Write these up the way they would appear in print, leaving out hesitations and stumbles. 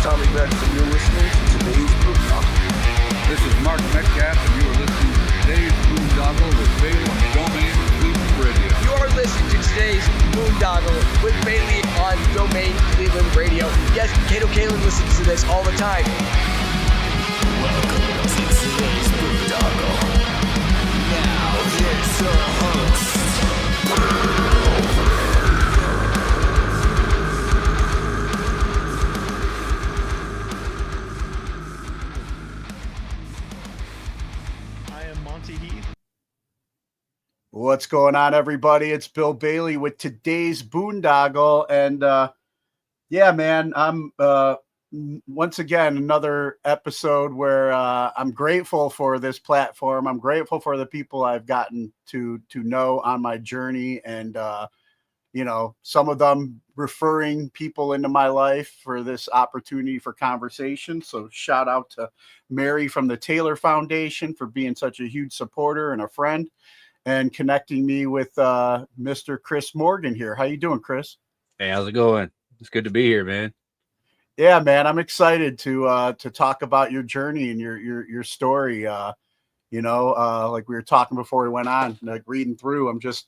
Tommy Brat, and you're listening to today's Boondoggle. This is Mark Metcalf, and you are listening to today's Boondoggle with Bailey on Domain Cleveland Radio. You are listening to today's Boondoggle with Bailey on Domain Cleveland Radio. Yes, Kato Kalin listens to this all the time. Welcome to today's Boondoggle. Now, here's your host. What's going on, everybody? It's Bill Bailey with today's Boondoggle. And yeah, man, I'm once again another episode where I'm grateful for this platform. I'm grateful for the people I've gotten to know on my journey, and you know, some of them referring people into my life for this opportunity for conversation. So shout out to Mary from the Taylor Foundation for being such a huge supporter and a friend, and connecting me with Mr. Chris Morgan here. How you doing, Chris? Hey, how's it going? It's good to be here, man. Yeah, man, I'm excited to talk about your journey and your story. You know, like we were talking before we went on, like reading through. I'm just,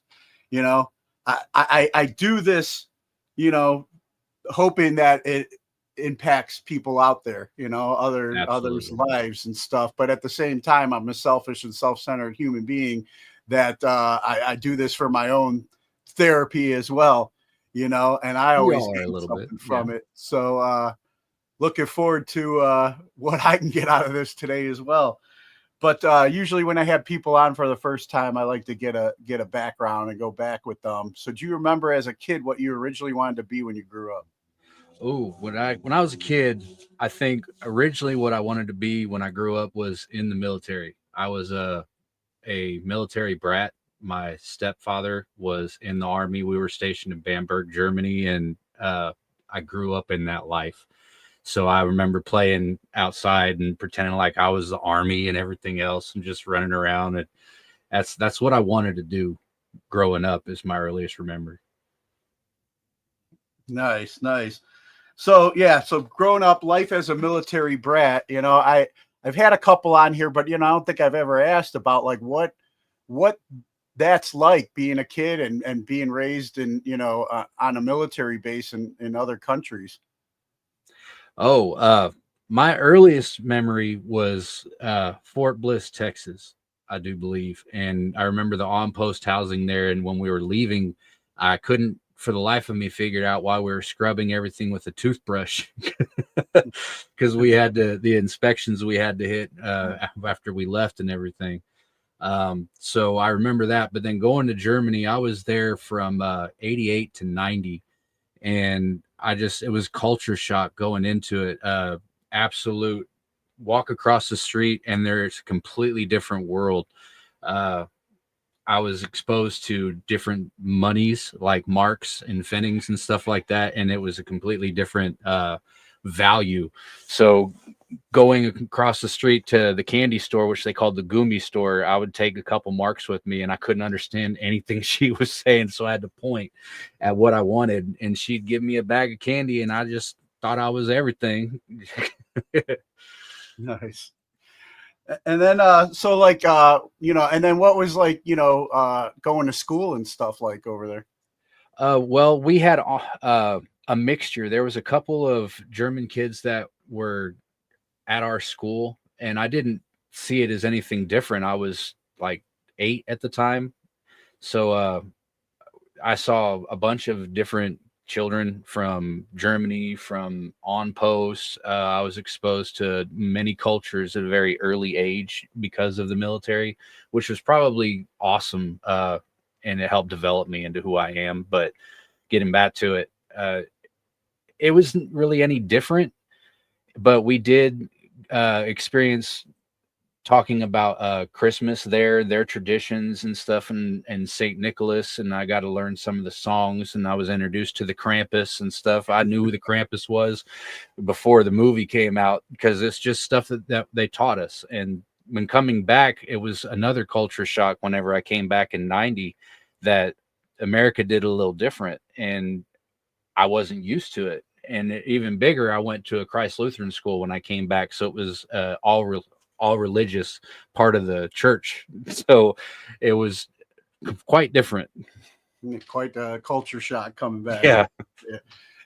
you know, I do this, you know, hoping that it impacts people out there, you know, others' lives and stuff. But at the same time, I'm a selfish and self-centered human being that I do this for my own therapy as well, you know, and I always get something from it. So looking forward to what I can get out of this today as well. But usually when I have people on for the first time, I like to get a background and go back with them. So do you remember as a kid what you originally wanted to be when you grew up? Oh, when I was a kid, I think originally what I wanted to be when I grew up was in the military. I was a military brat. My stepfather was in the army. We were stationed in Bamberg, Germany, and I grew up in that life. So I remember playing outside and pretending like I was the army and everything else, and just running around. And that's what I wanted to do growing up, is my earliest memory. Nice. So yeah, so growing up, life as a military brat, you know, I've had a couple on here, but you know, I don't think I've ever asked about like what that's like being a kid and being raised in, you know, on a military base in other countries. Oh, my earliest memory was Fort Bliss, Texas, I do believe. And I remember the on-post housing there. And when we were leaving, I couldn't for the life of me figure out why we were scrubbing everything with a toothbrush, because we had the inspections we had to hit after we left and everything. So I remember that. But then going to Germany, I was there from 88 to 90. And it was culture shock going into it. Absolute walk across the street and there's a completely different world. I was exposed to different monies like marks and pfennigs and stuff like that. And it was a completely different value. So going across the street to the candy store, which they called the Gumi store, I would take a couple marks with me and I couldn't understand anything she was saying. So I had to point at what I wanted and she'd give me a bag of candy and I just thought I was everything. Nice. And then, so like, you know, and then what was like, you know, going to school and stuff like over there? Well, we had a mixture. There was a couple of German kids that were at our school, and I didn't see it as anything different. I was like 8 at the time. So I saw a bunch of different children from Germany, from on posts. I was exposed to many cultures at a very early age because of the military, which was probably awesome. And it helped develop me into who I am. But getting back to it, it wasn't really any different, but we did experience talking about Christmas there, their traditions and stuff, and St. Nicholas, and I got to learn some of the songs, and I was introduced to the Krampus and stuff. I knew who the Krampus was before the movie came out because it's just stuff that they taught us. And when coming back, it was another culture shock whenever I came back in 90 that America did a little different, and I wasn't used to it. even bigger, I went to a Christ Lutheran school when I came back, so it was all religious part of the church. So it was quite different. Quite a culture shock coming back. Yeah. Yeah.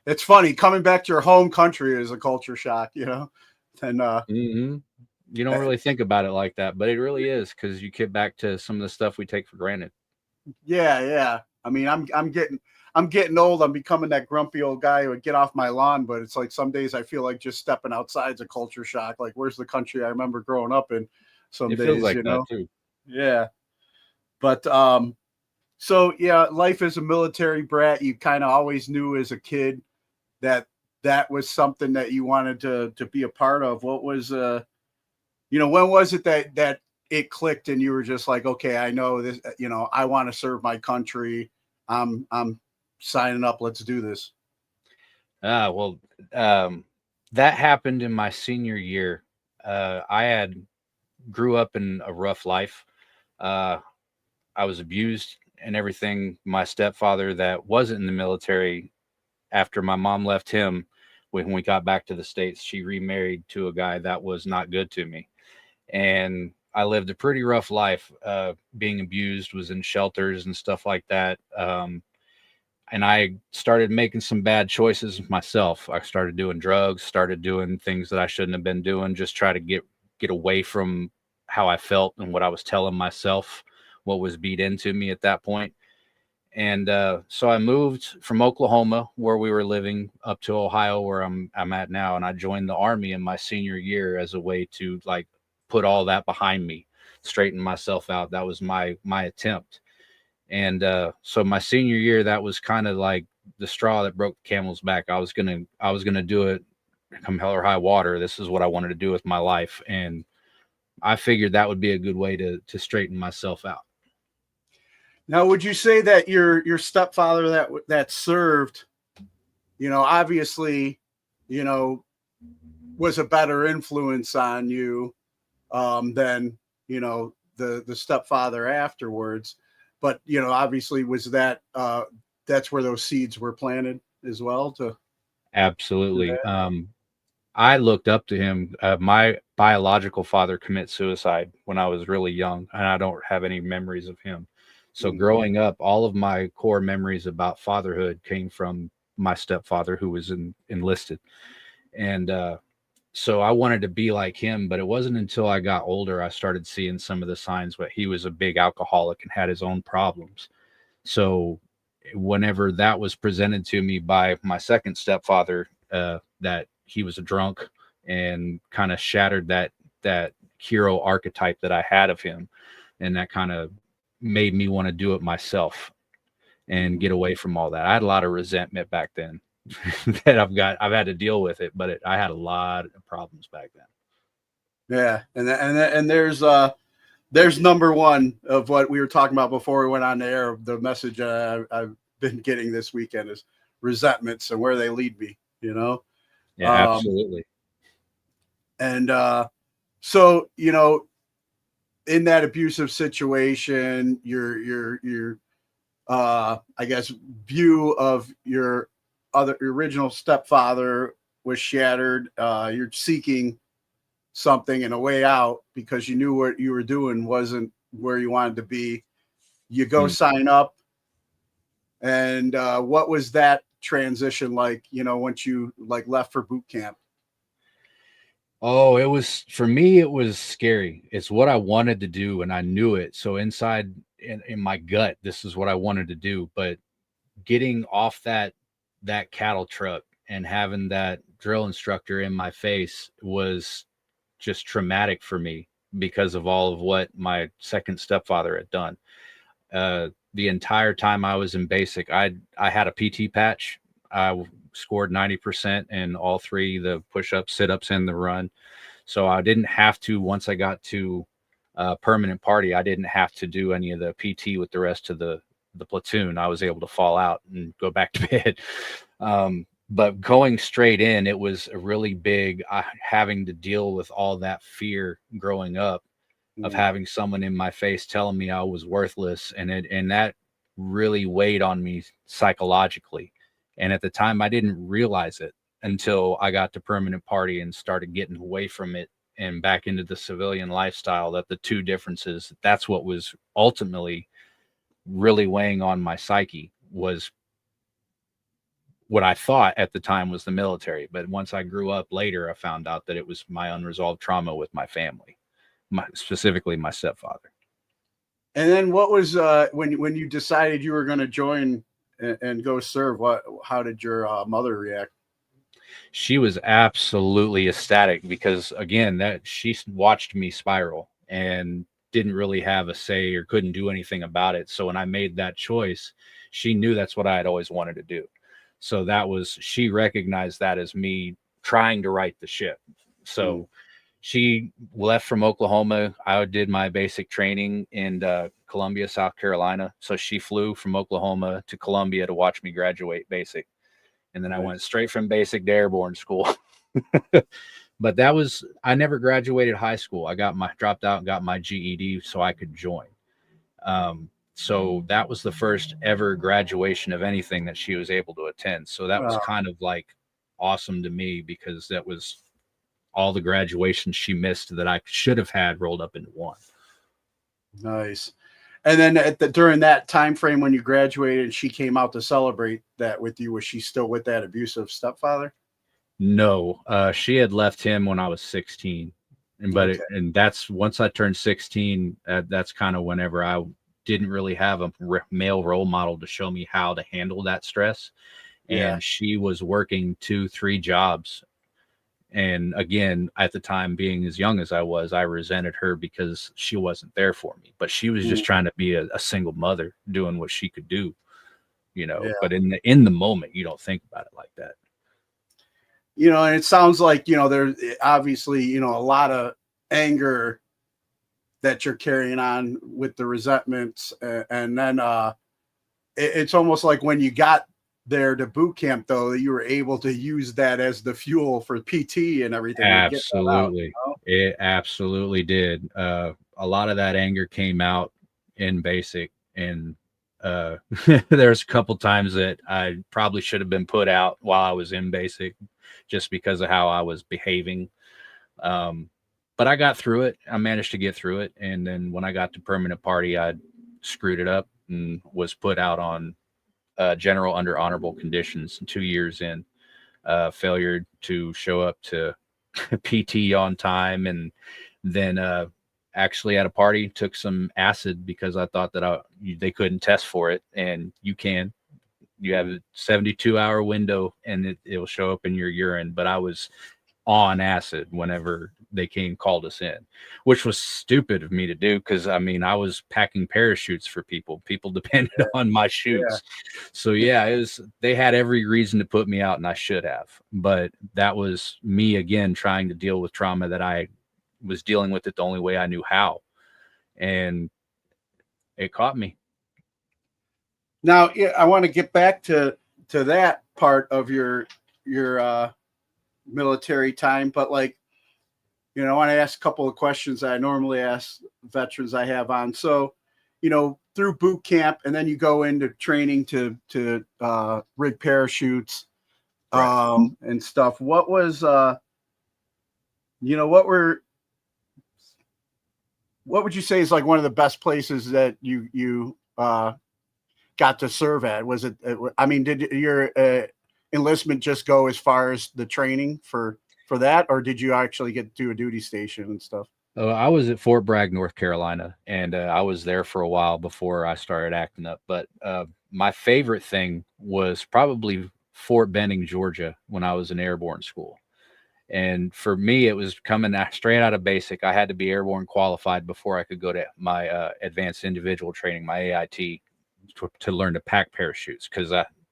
It's funny coming back to your home country is a culture shock, you know. And You don't really think about it like that, but it really is, because you get back to some of the stuff we take for granted. yeah. I mean, I'm getting old. I'm becoming that grumpy old guy who would get off my lawn, but it's like some days I feel like just stepping outside's a culture shock. Like, where's the country I remember growing up in? Some It days, feels like you that know. too. Yeah. But so yeah, life as a military brat, you kind of always knew as a kid that was something that you wanted to be a part of. What was when was it that it clicked and you were just like, okay, I know this, I want to serve my country. I'm signing up. Let's do this. Well, that happened in my senior year. I grew up in a rough life. I was abused and everything. My stepfather, that wasn't in the military, after my mom left him, when we got back to the States, she remarried to a guy that was not good to me. And I lived a pretty rough life, being abused, was in shelters and stuff like that. And I started making some bad choices myself. I started doing drugs, started doing things that I shouldn't have been doing, just try to get away from how I felt and what I was telling myself, what was beat into me at that point. And so I moved from Oklahoma, where we were living, up to Ohio, where I'm at now. And I joined the Army in my senior year as a way to like put all that behind me, straighten myself out. That was my attempt. And so my senior year, that was kind of like the straw that broke the camel's back. I was gonna do it, come hell or high water. This is what I wanted to do with my life, and I figured that would be a good way to straighten myself out. Now, would you say that your stepfather that served, obviously, was a better influence on you than the stepfather afterwards? But obviously, was that's where those seeds were planted as well? Absolutely. I looked up to him. My biological father committed suicide when I was really young, and I don't have any memories of him. So growing up, all of my core memories about fatherhood came from my stepfather, who was enlisted. And so I wanted to be like him, but it wasn't until I got older I started seeing some of the signs. But he was a big alcoholic and had his own problems. So whenever that was presented to me by my second stepfather, that he was a drunk, and kind of shattered that hero archetype that I had of him, and that kind of made me want to do it myself and get away from all that. I had a lot of resentment back then that I've had to deal with it, but I had a lot of problems back then. Yeah, and there's number one of what we were talking about before we went on the air. The message I've been getting this weekend is resentments and where they lead me. Yeah, absolutely. And so in that abusive situation, your I guess view of your original stepfather was shattered. You're seeking something and a way out because you knew what you were doing wasn't where you wanted to be. You go sign up. And what was that transition like, once you left for boot camp? Oh, for me, it was scary. It's what I wanted to do, and I knew it. So inside in my gut, this is what I wanted to do. But getting off that cattle truck and having that drill instructor in my face was just traumatic for me because of all of what my second stepfather had done. The entire time I was in basic, I had a PT patch. I scored 90% in all three, the push-ups, sit-ups, and the run. So I didn't have to, once I got to permanent party, I didn't have to do any of the PT with the rest of the platoon. I was able to fall out and go back to bed. But going straight in, it was a really big having to deal with all that fear growing up of having someone in my face telling me I was worthless. And that really weighed on me psychologically. And at the time I didn't realize it. until I got to permanent party and started getting away from it and back into the civilian lifestyle, that the two differences, that's what was ultimately really weighing on my psyche, was what I thought at the time was the military. But once I grew up later, I found out that it was my unresolved trauma with my family, specifically my stepfather. And then what was when you decided you were going to join and go serve? How did your mother react? She was absolutely ecstatic because, again, that she watched me spiral and didn't really have a say or couldn't do anything about it. So when I made that choice, she knew that's what I had always wanted to do. So she recognized that as me trying to right the ship. So she left from Oklahoma. I did my basic training in Columbia, South Carolina. So she flew from Oklahoma to Columbia to watch me graduate basic. And then I went straight from basic to airborne school. But I never graduated high school. I dropped out and got my GED so I could join. So that was the first ever graduation of anything that she was able to attend. So that was kind of like awesome to me, because that was all the graduations she missed that I should have had rolled up into one. Nice. And then during that time frame when you graduated, she came out to celebrate that with you. Was she still with that abusive stepfather? No, she had left him when I was 16. And that's once I turned 16, that's kind of whenever I didn't really have a male role model to show me how to handle that stress. And she was working 2-3 jobs. And again, at the time, being as young as I was, I resented her because she wasn't there for me. But she was just trying to be a single mother doing what she could do, But in the moment, you don't think about it like that. And it sounds like, there's obviously, a lot of anger that you're carrying on with the resentments. And then it's almost like when you got there to boot camp, though, you were able to use that as the fuel for PT and everything. Absolutely. It absolutely did. A lot of that anger came out in basic, and there's a couple times that I probably should have been put out while I was in basic, just because of how I was behaving. But I got through it. I managed to get through it. And then when I got to permanent party, I screwed it up and was put out on general under honorable conditions 2 years in. Failure to show up to PT on time. And then actually at a party took some acid because I thought that they couldn't test for it. And you have a 72-hour window and it will show up in your urine. But I was on acid whenever they called us in, which was stupid of me to do, because I was packing parachutes for people depended on my chutes. So they had every reason to put me out, and I should have. But that was me again trying to deal with trauma that I was dealing with it the only way I knew how, and it caught me. Now, I want to get back to that part of your military time, but I want to ask a couple of questions that I normally ask veterans I have on. So, through boot camp, and then you go into training to rig parachutes, and stuff. What was, what would you say is like one of the best places that you got to serve at? Was it? Did your enlistment just go as far as the training for that, or did you actually get to do a duty station and stuff? I was at Fort Bragg, North Carolina, and I was there for a while before I started acting up. But my favorite thing was probably Fort Benning, Georgia, when I was in airborne school. And for me, it was coming straight out of basic. I had to be airborne qualified before I could go to my advanced individual training, my AIT, to learn to pack parachutes, because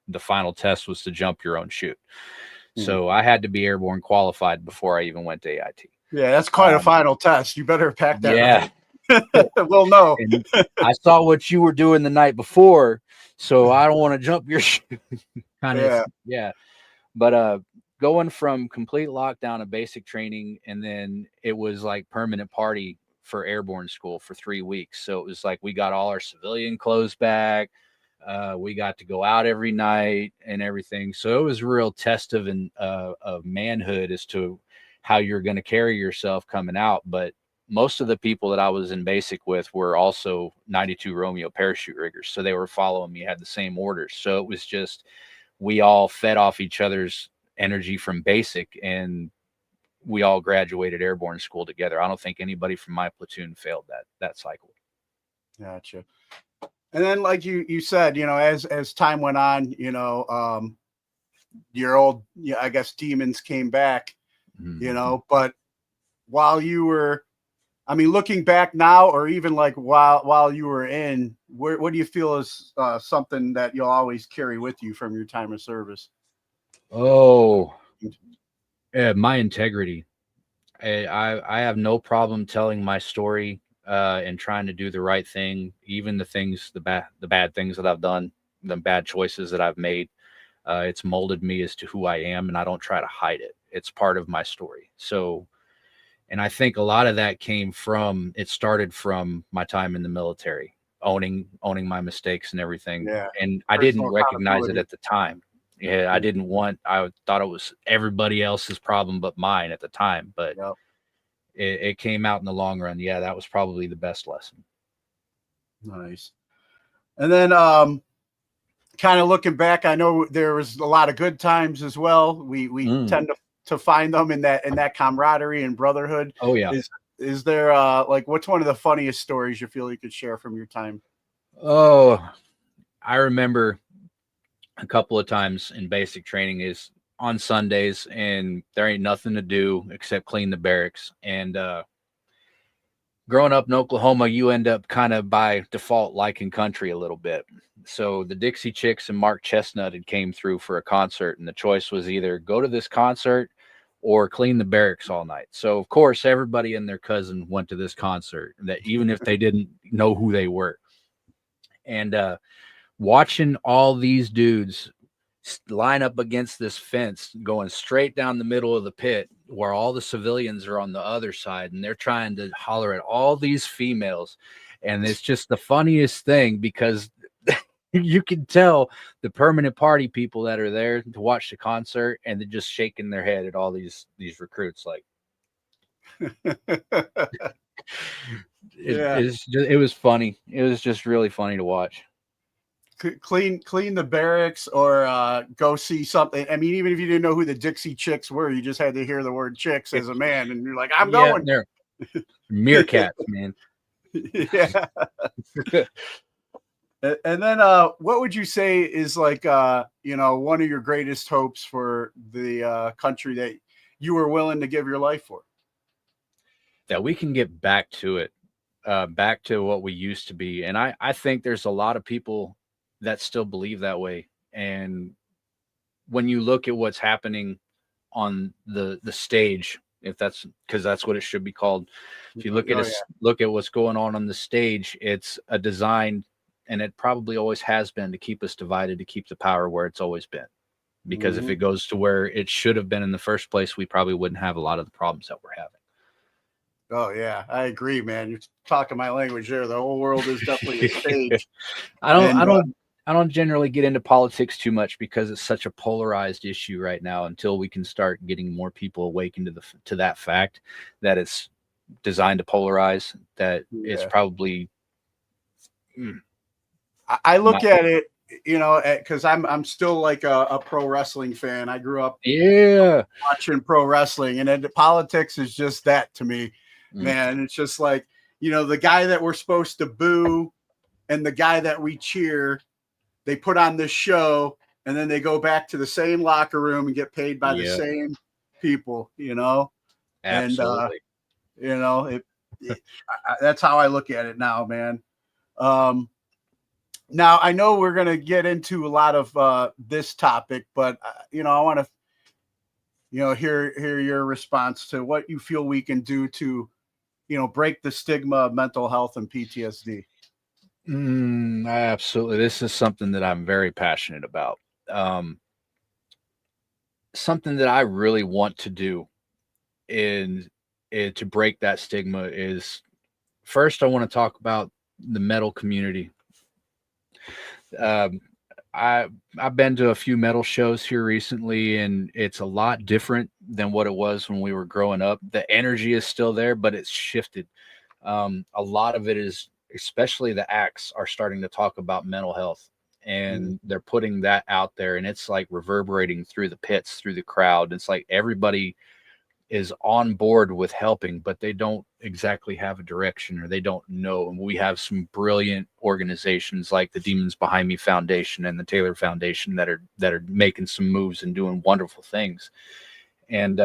the final test was to jump your own chute. So I had to be airborne qualified before I even went to AIT. Yeah, that's quite a final test. You better pack that. Yeah. Right. Well, no. I saw what you were doing the night before, so I don't want to jump your chute. Yeah. But going from complete lockdown of basic training, and then it was like permanent party for airborne school for 3 weeks. So it was like we got all our civilian clothes back. We got to go out every night and everything. So it was a real test of manhood as to how you're going to carry yourself coming out. But most of the people that I was in basic with were also 92 Romeo parachute riggers. So they were following me, had the same orders. So it was just, we all fed off each other's energy from basic, and we all graduated airborne school together. I don't think anybody from my platoon failed that cycle. Gotcha. And then, like you said, as time went on, your old, I guess, demons came back, but while you were, I mean, looking back now, or even like while you were in, what do you feel is something that you'll always carry with you from your time of service? Oh, my integrity. I have no problem telling my story and trying to do the right thing, even the bad things that I've done, the bad choices that I've made. It's molded me as to who I am, and I don't try to hide it. It's part of my story. So, and I think a lot of that started from my time in the military, owning my mistakes and everything. Yeah. And I didn't Personal recognize it accountability. at the time. Yeah, I thought it was everybody else's problem but mine at the time. But Yep. it came out in the long run. Yeah, that was probably the best lesson. Nice. And then kind of looking back, I know there was a lot of good times as well. We tend to find them in that camaraderie and brotherhood. Oh yeah. Is there like, what's one of the funniest stories you feel you could share from your time? Oh, I remember a couple of times in basic training is on Sundays, and there ain't nothing to do except clean the barracks. And growing up in Oklahoma, you end up kind of by default liking country a little bit. So the Dixie Chicks and Mark Chestnut had came through for a concert, and the choice was either go to this concert or clean the barracks all night. So of course, everybody and their cousin went to this concert, that even if they didn't know who they were. And watching all these dudes line up against this fence going straight down the middle of the pit where all the civilians are on the other side, and they're trying to holler at all these females. And it's just the funniest thing, because you can tell the permanent party people that are there to watch the concert, and they're just shaking their head at all these recruits. Like, it was funny. It was just really funny to watch. Clean the barracks, or go see something. I mean, even if you didn't know who the Dixie Chicks were, you just had to hear the word chicks as a man, and you're like, I'm going. They're meerkats, man. Yeah. And then what would you say is like one of your greatest hopes for the country that you were willing to give your life for? That we can get back to it, back to what we used to be. And I think there's a lot of people that still believe that way. And when you look at what's happening on the stage, if that's, because that's what it should be called. If you look at look at what's going on the stage, it's a design, and it probably always has been, to keep us divided, to keep the power where it's always been. Because if it goes to where it should have been in the first place, we probably wouldn't have a lot of the problems that we're having. Oh yeah, I agree, man. You're talking my language there. The whole world is definitely a stage. I don't generally get into politics too much, because it's such a polarized issue right now, until we can start getting more people awakened to that fact that it's designed to polarize, that it's probably. I look at it, because I'm still like a pro wrestling fan. I grew up watching pro wrestling, and then politics is just that to me, man. It's just like, the guy that we're supposed to boo and the guy that we cheer, they put on this show, and then they go back to the same locker room and get paid by the same people, Absolutely. And, that's how I look at it now, man. Now I know we're going to get into a lot of this topic, but I want to, hear your response to what you feel we can do to, break the stigma of mental health and PTSD. Absolutely. This is something that I'm very passionate about. Something that I really want to do to break that stigma is, first, I want to talk about the metal community. Um, I've been to a few metal shows here recently, and it's a lot different than what it was when we were growing up. The energy is still there, but it's shifted. A lot of it is, especially the acts, are starting to talk about mental health, and they're putting that out there, and it's like reverberating through the pits, through the crowd. It's like everybody is on board with helping, but they don't exactly have a direction, or they don't know. And we have some brilliant organizations like the Demons Behind Me Foundation and the Taylor Foundation that are making some moves and doing wonderful things. And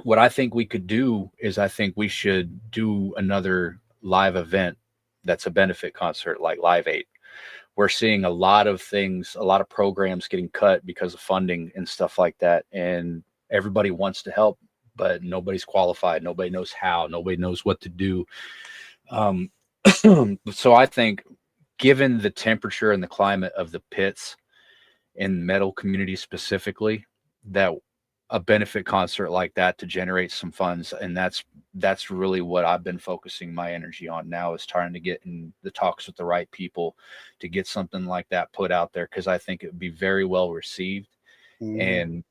what I think we could do is, I think we should do another live event that's a benefit concert like Live 8. We're seeing a lot of things, a lot of programs getting cut because of funding and stuff like that. And everybody wants to help, but nobody's qualified. Nobody knows how. Nobody knows what to do. So I think, given the temperature and the climate of the pits in metal community specifically, that a benefit concert like that to generate some funds, and that's really what I've been focusing my energy on now, is trying to get in the talks with the right people to get something like that put out there, because I think it would be very well received. And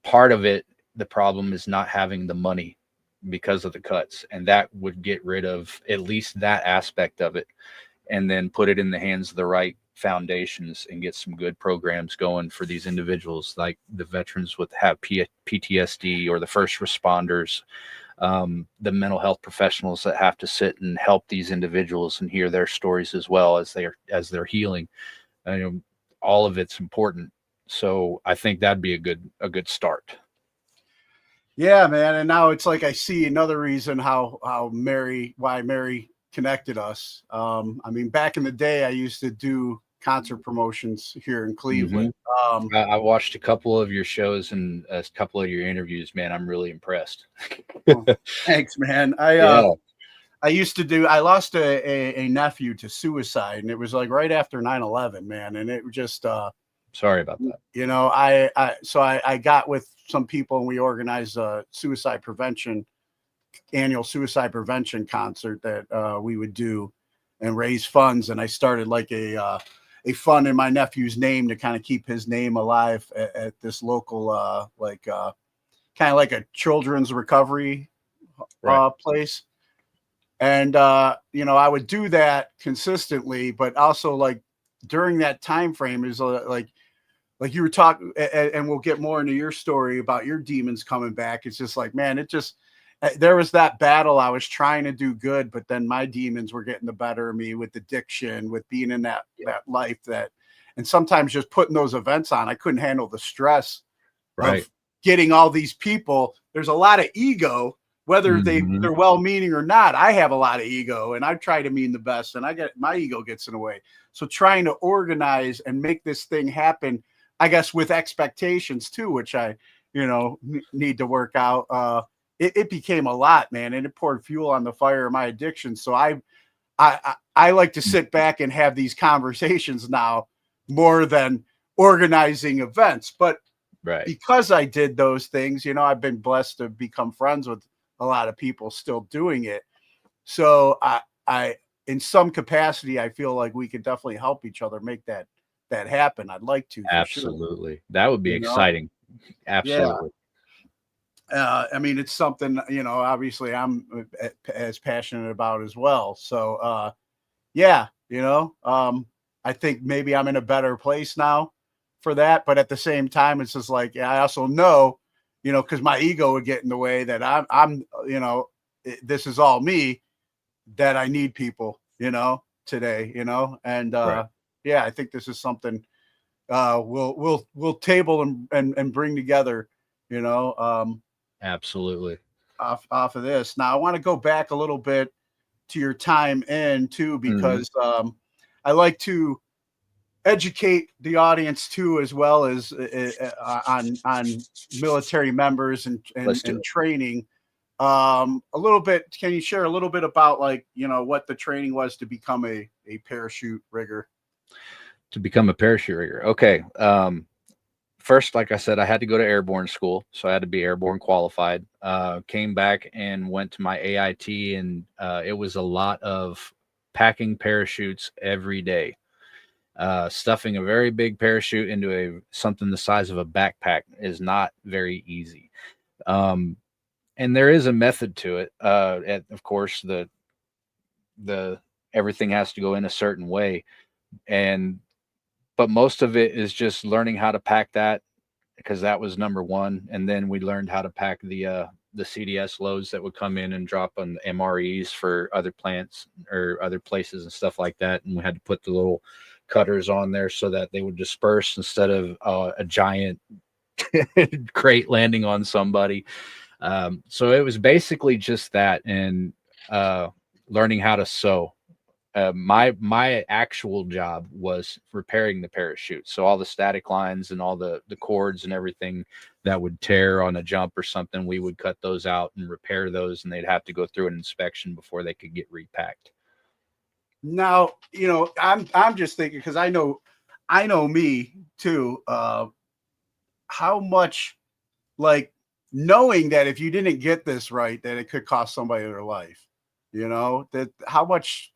part of it, the problem is not having the money because of the cuts, and that would get rid of at least that aspect of it, and then put it in the hands of the right foundations and get some good programs going for these individuals, like the veterans with have PTSD, or the first responders, the mental health professionals that have to sit and help these individuals and hear their stories as well as they're healing. All of it's important. So I think that'd be a good start. Yeah, man. And now it's like I see another reason why Mary connected us. I mean, back in the day, I used to do concert promotions here in Cleveland. I watched a couple of your shows and a couple of your interviews, man. I'm really impressed. Well, thanks, man. I used to do, I lost a nephew to suicide, and it was like right after 9/11, man. And it was just, sorry about that. You know, I got with some people, and we organized a annual suicide prevention concert that we would do and raise funds. And I started like a fund in my nephew's name to kind of keep his name alive at this local, kind of like a children's recovery place. And, I would do that consistently, but also like during that time frame is like you were talking, and we'll get more into your story about your demons coming back. It's just like, man, there was that battle. I was trying to do good, but then my demons were getting the better of me with addiction, with being in that life and sometimes just putting those events on. I couldn't handle the stress of getting all these people. There's a lot of ego, whether they're well-meaning or not. I have a lot of ego, and I try to mean the best, and my ego gets in the way. So trying to organize and make this thing happen, I guess, with expectations too, which I, need to work out. It became a lot, man, and it poured fuel on the fire of my addiction. So I like to sit back and have these conversations now more than organizing events. But because I did those things, I've been blessed to become friends with a lot of people still doing it. So I in some capacity, I feel like we could definitely help each other make that happen. I'd like to. Absolutely. Sure. That would be exciting. Absolutely. Yeah. I mean, it's something, obviously I'm as passionate about as well. So, I think maybe I'm in a better place now for that. But at the same time, it's just like, I also know, because my ego would get in the way, that I'm this is all me, that I need people, today, and I think this is something we'll table and bring together, absolutely, off of this. Now I want to go back a little bit to your time in too, because I like to educate the audience too, as well as on military members and training. A little bit. Can you share a little bit about what the training was to become a parachute rigger? To become a parachute rigger. Okay. First, like I said, I had to go to airborne school, so I had to be airborne qualified. Came back and went to my AIT, and it was a lot of packing parachutes every day. Stuffing a very big parachute into something the size of a backpack is not very easy. And there is a method to it. Of course, the everything has to go in a certain way, and but most of it is just learning how to pack that, because that was number one. And then we learned how to pack the CDS loads that would come in and drop on the MREs for other plants or other places and stuff like that. And we had to put the little cutters on there so that they would disperse instead of a giant crate landing on somebody. So it was basically just that, and learning how to sew. My actual job was repairing the parachute. So all the static lines and all the cords and everything that would tear on a jump or something, we would cut those out and repair those, and they'd have to go through an inspection before they could get repacked. Now, I'm just thinking, because I know me too. How much, like, knowing that if you didn't get this right, that it could cost somebody their life. That how much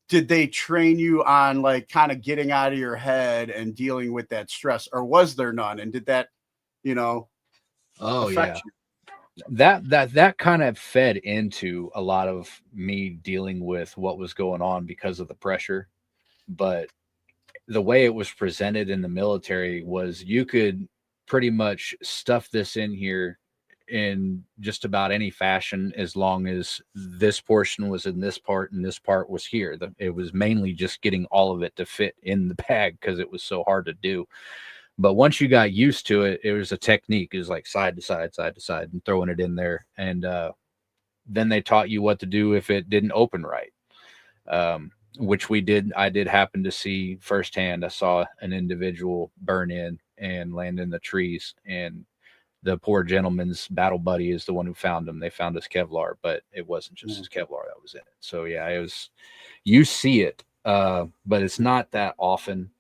did they train you on, like, kind of getting out of your head and dealing with that stress, or was there none? And did that, affect you? That kind of fed into a lot of me dealing with what was going on because of the pressure. But the way it was presented in the military was you could pretty much stuff this in here in just about any fashion, as long as this portion was in this part and this part was here. It was mainly just getting all of it to fit in the bag because it was so hard to do. But once you got used to it, it was a technique. It was like side to side, and throwing it in there. And then they taught you what to do if it didn't open right, which we did. I did happen to see firsthand. I saw an individual burn in and land in the trees, and the poor gentleman's battle buddy is the one who found him. They found his Kevlar, but it wasn't just his Kevlar that was in it. So yeah, it was, you see it, but it's not that often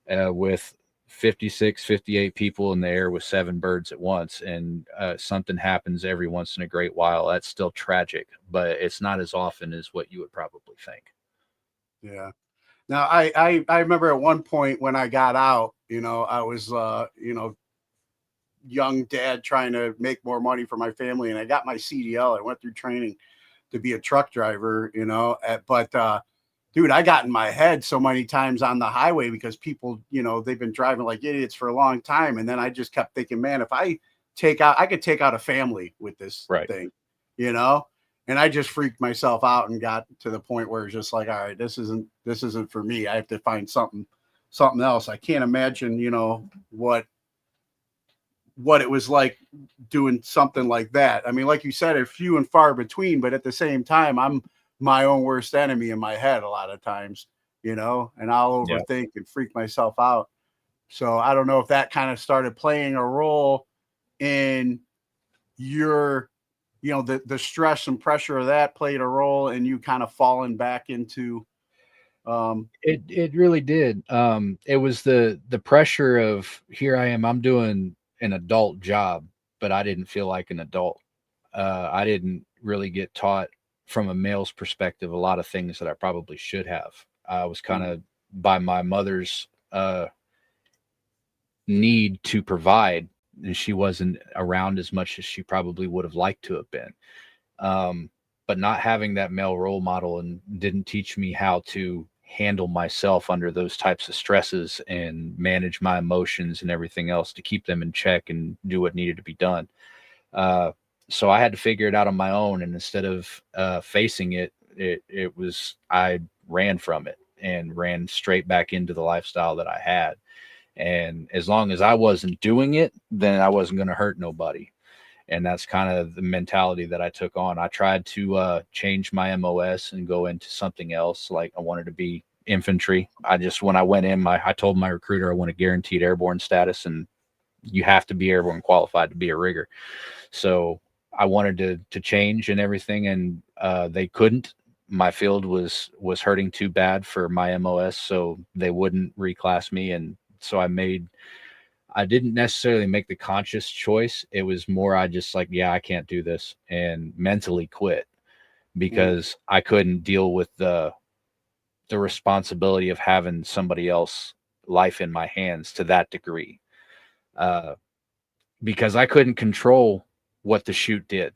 with 56, 58 people in the air with 7 birds at once. And something happens every once in a great while. That's still tragic, but it's not as often as what you would probably think. Yeah. Now, I remember at one point when I got out, I was, young dad trying to make more money for my family, and I got my CDL. I went through training to be a truck driver, but dude, I got in my head so many times on the highway because people, they've been driving like idiots for a long time. And then I just kept thinking, man, if I could take out a family with this thing, and I just freaked myself out and got to the point where it's just like, all right, this isn't for me. I have to find something else. I can't imagine, what it was like doing something like that. I mean, like you said, it's few and far between, but at the same time, I'm my own worst enemy in my head a lot of times, and I'll overthink and freak myself out. So I don't know if that kind of started playing a role in your, the stress and pressure of that played a role in you kind of falling back into. It really did. It was the pressure of, here I am, I'm doing an adult job, but I didn't feel like an adult. I didn't really get taught from a male's perspective a lot of things that I probably should have. I was kind of by my mother's need to provide, and she wasn't around as much as she probably would have liked to have been. But not having that male role model and didn't teach me how to handle myself under those types of stresses and manage my emotions and everything else to keep them in check and do what needed to be done. So I had to figure it out on my own. And instead of facing it, I ran from it and ran straight back into the lifestyle that I had. And as long as I wasn't doing it, then I wasn't going to hurt nobody. And that's kind of the mentality that I took on. I tried to change my MOS and go into something else. Like I wanted to be infantry. When I went in, I told my recruiter I want a guaranteed airborne status, and you have to be airborne qualified to be a rigger. So I wanted to change and everything, and they couldn't. My field was hurting too bad for my MOS, so they wouldn't reclass me. And so I didn't necessarily make the conscious choice. It was more, I just like, yeah, I can't do this, and mentally quit because I couldn't deal with the the responsibility of having somebody else life in my hands to that degree. Because I couldn't control what the chute did.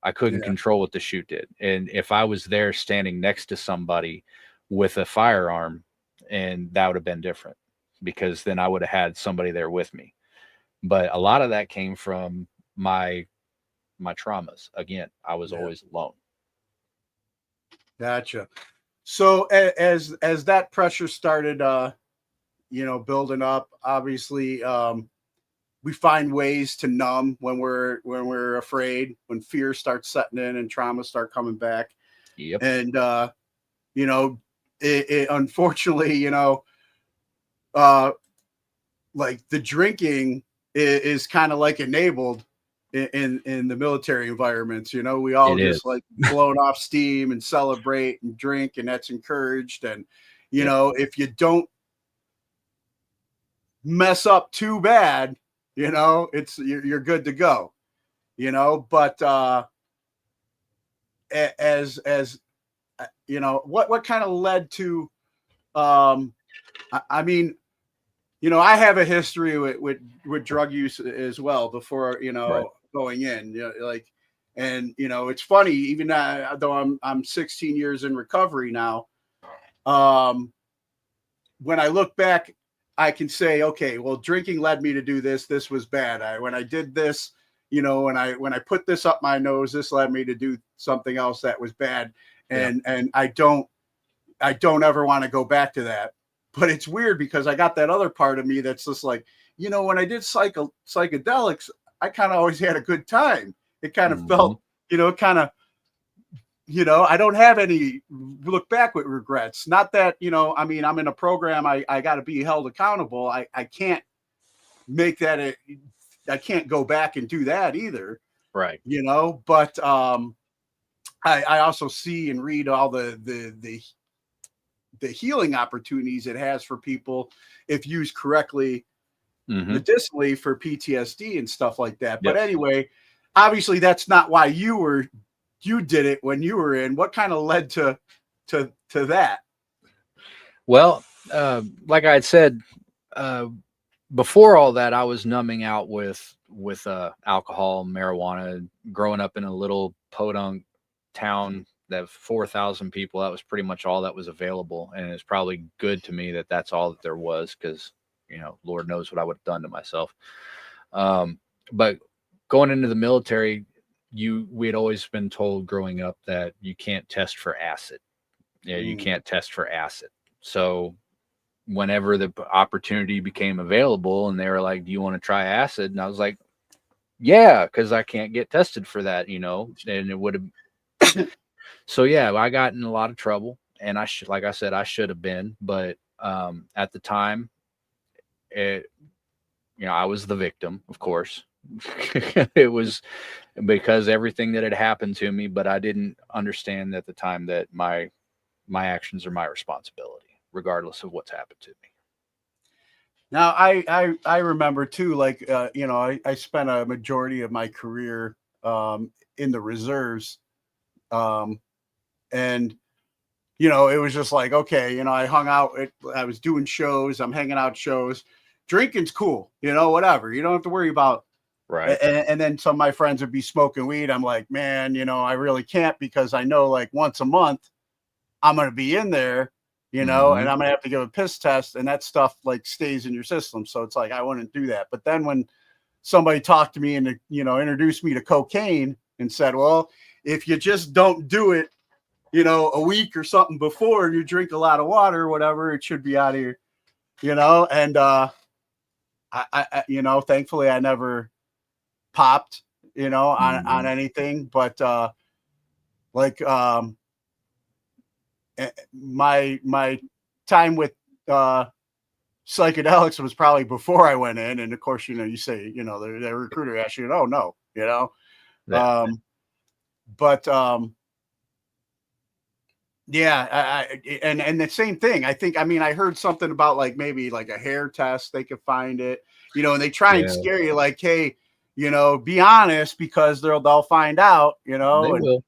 I couldn't Yeah. control what the chute did. And if I was there standing next to somebody with a firearm, and that would have been different, because then I would have had somebody there with me. But a lot of that came from my traumas. Again, I was Yeah. always alone. Gotcha. So as that pressure started, building up, obviously, we find ways to numb when we're afraid, when fear starts setting in and trauma start coming back. Yep. And it unfortunately, like the drinking is kind of like enabled in the military environments. We all It just is. like blown off steam and celebrate and drink, and that's encouraged. And Yep. if you don't mess up too bad, it's you're good to go. But as what kind of led to I mean, I have a history with drug use as well before, Right. going in, and it's funny, even though I'm 16 years in recovery now. When I look back, I can say, okay, well, drinking led me to do this. This was bad. When I did this, when I put this up my nose, this led me to do something else that was bad. And I don't ever want to go back to that. But it's weird because I got that other part of me that's just like, when I did psychedelics, I kind of always had a good time. It kind of felt, I don't have any look back with regrets. Not that, I'm in a program, I got to be held accountable. I can't make that, I can't go back and do that either. Right. But I also see and read all the healing opportunities it has for people if used correctly, medicinally, for PTSD and stuff like that. But anyway, obviously that's not why you did it when you were in. What kind of led to that? Well, like I had said, before all that, I was numbing out with alcohol, marijuana. Growing up in a little podunk town that 4,000 people, that was pretty much all that was available, and it's probably good to me that that's all that there was, because Lord knows what I would have done to myself. But going into the military, we had always been told growing up that you can't test for acid. You can't test for acid. So whenever the opportunity became available and they were like, do you want to try acid? And I was like, yeah, because I can't get tested for that, and it would have. So yeah, I got in a lot of trouble, and like I said, I should have been, but at the time, I was the victim, of course. It was because everything that had happened to me, but I didn't understand at the time that my actions are my responsibility, regardless of what's happened to me. Now, I remember too, like, I spent a majority of my career in the reserves. And, it was just like, okay, I hung out, I was doing shows, I'm hanging out shows, drinking's cool, whatever. You don't have to worry about. Right. And then some of my friends would be smoking weed. I'm like, man, I really can't, because I know like once a month I'm going to be in there, and I'm going to have to give a piss test, and that stuff like stays in your system. So it's like, I wouldn't do that. But then when somebody talked to me and, introduced me to cocaine and said, well, if you just don't do it, a week or something before, and you drink a lot of water or whatever, it should be out of here, and I thankfully I never popped, on anything, but my time with psychedelics was probably before I went in, and of course, you say, the recruiter asks you, oh no, Yeah. But yeah, and the same thing. I think, I heard something about like maybe like a hair test, they could find it, and they try and scare you like, hey, be honest, because they'll find out, They will.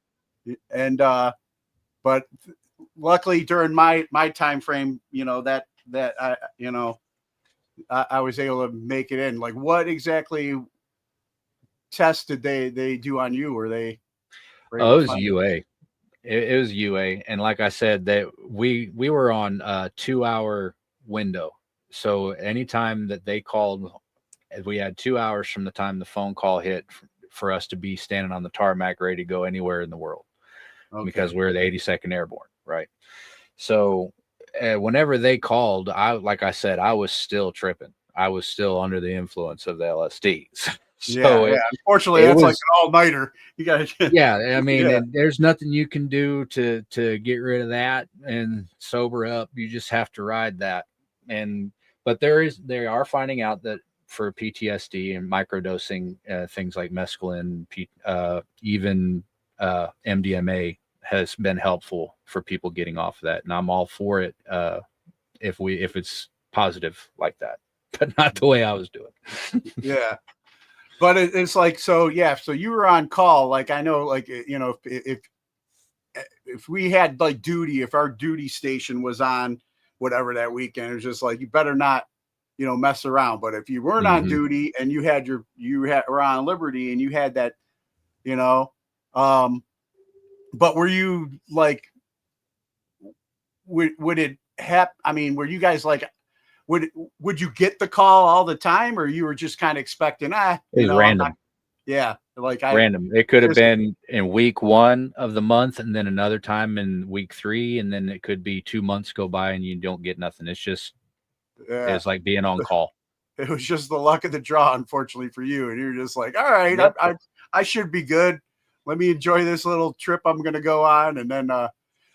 and but luckily during my time frame, that I was able to make it in. Like, what exactly test did they do on you? Were Oh, able it to was find? UA. It was UA, and like I said, that we were on a 2 hour window. So anytime that they called, we had 2 hours from the time the phone call hit for us to be standing on the tarmac ready to go anywhere in the world, because Okay. we're the 82nd Airborne, right? So whenever they called, like I said, I was still tripping. I was still under the influence of the LSDs. Yeah, So yeah. Unfortunately, it that's like was, an all-nighter. You gotta yeah, I mean, yeah. and there's nothing you can do to get rid of that and sober up. You just have to ride that. And but they are finding out that for PTSD and microdosing, things like mescaline, even MDMA has been helpful for people getting off of that. And I'm all for it, if it's positive like that, but not the way I was doing. Yeah. But it's like, so yeah, so you were on call. Like, I know, like, if we had like duty, if our duty station was on whatever that weekend, it was just like, you better not, mess around. But if you weren't on Hmm. duty and were on liberty and you had that, you know, um, but were you like, would it happen? I mean, were you guys like, would would you get the call all the time, or you were just kind of expecting, It was I'm not, random. yeah, like Random. It could have just, been in week 1 of the month, and then another time in week 3, and then it could be 2 months go by and you don't get nothing. yeah, It's like being on call. it was just the luck of the draw, unfortunately for you. And you're just like, all right, Yep. I should be good. Let me enjoy this little trip I'm going to go on. And then,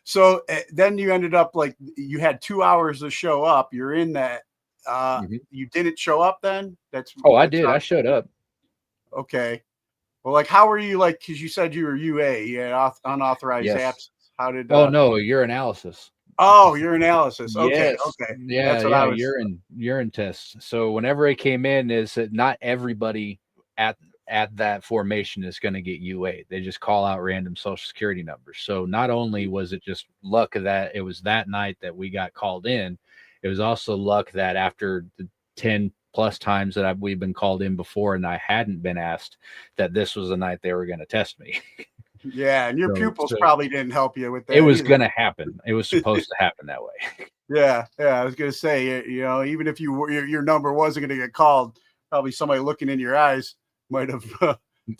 so then you ended up like, you had 2 hours to show up. You're in that. Mhm. You didn't show up then. Oh, I That's did. I showed up. okay. Well, like, how were you, like, cause you said you were UA, you had unauthorized Yes. absence. How did, Oh no, your analysis. oh, your analysis. Okay. Yes. Okay. Yeah, That's what I yeah, was. urine tests. So whenever it came in, is that not everybody at that formation is going to get UA. They just call out random social security numbers. So not only was it just luck that it was that night that we got called in, it was also luck that after the 10 plus times that we've been called in before and I hadn't been asked, that this was the night they were going to test me. Yeah. And your pupils So probably didn't help you with it that was either. going to happen. It was supposed to happen that way. Yeah, yeah. I was gonna say, even if your number wasn't gonna get called, probably somebody looking in your eyes might have.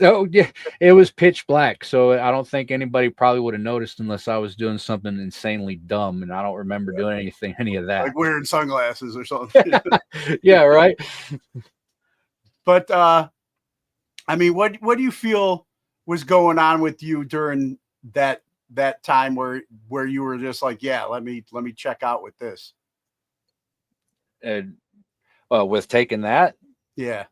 Oh yeah, it was pitch black, so I don't think anybody probably would have noticed unless I was doing something insanely dumb, and I don't remember doing any of Like that. wearing sunglasses or something. Yeah, right. But I mean, what do you feel was going on with you during that time where you were just like, yeah, let me check out with this. And with taking that, Yeah,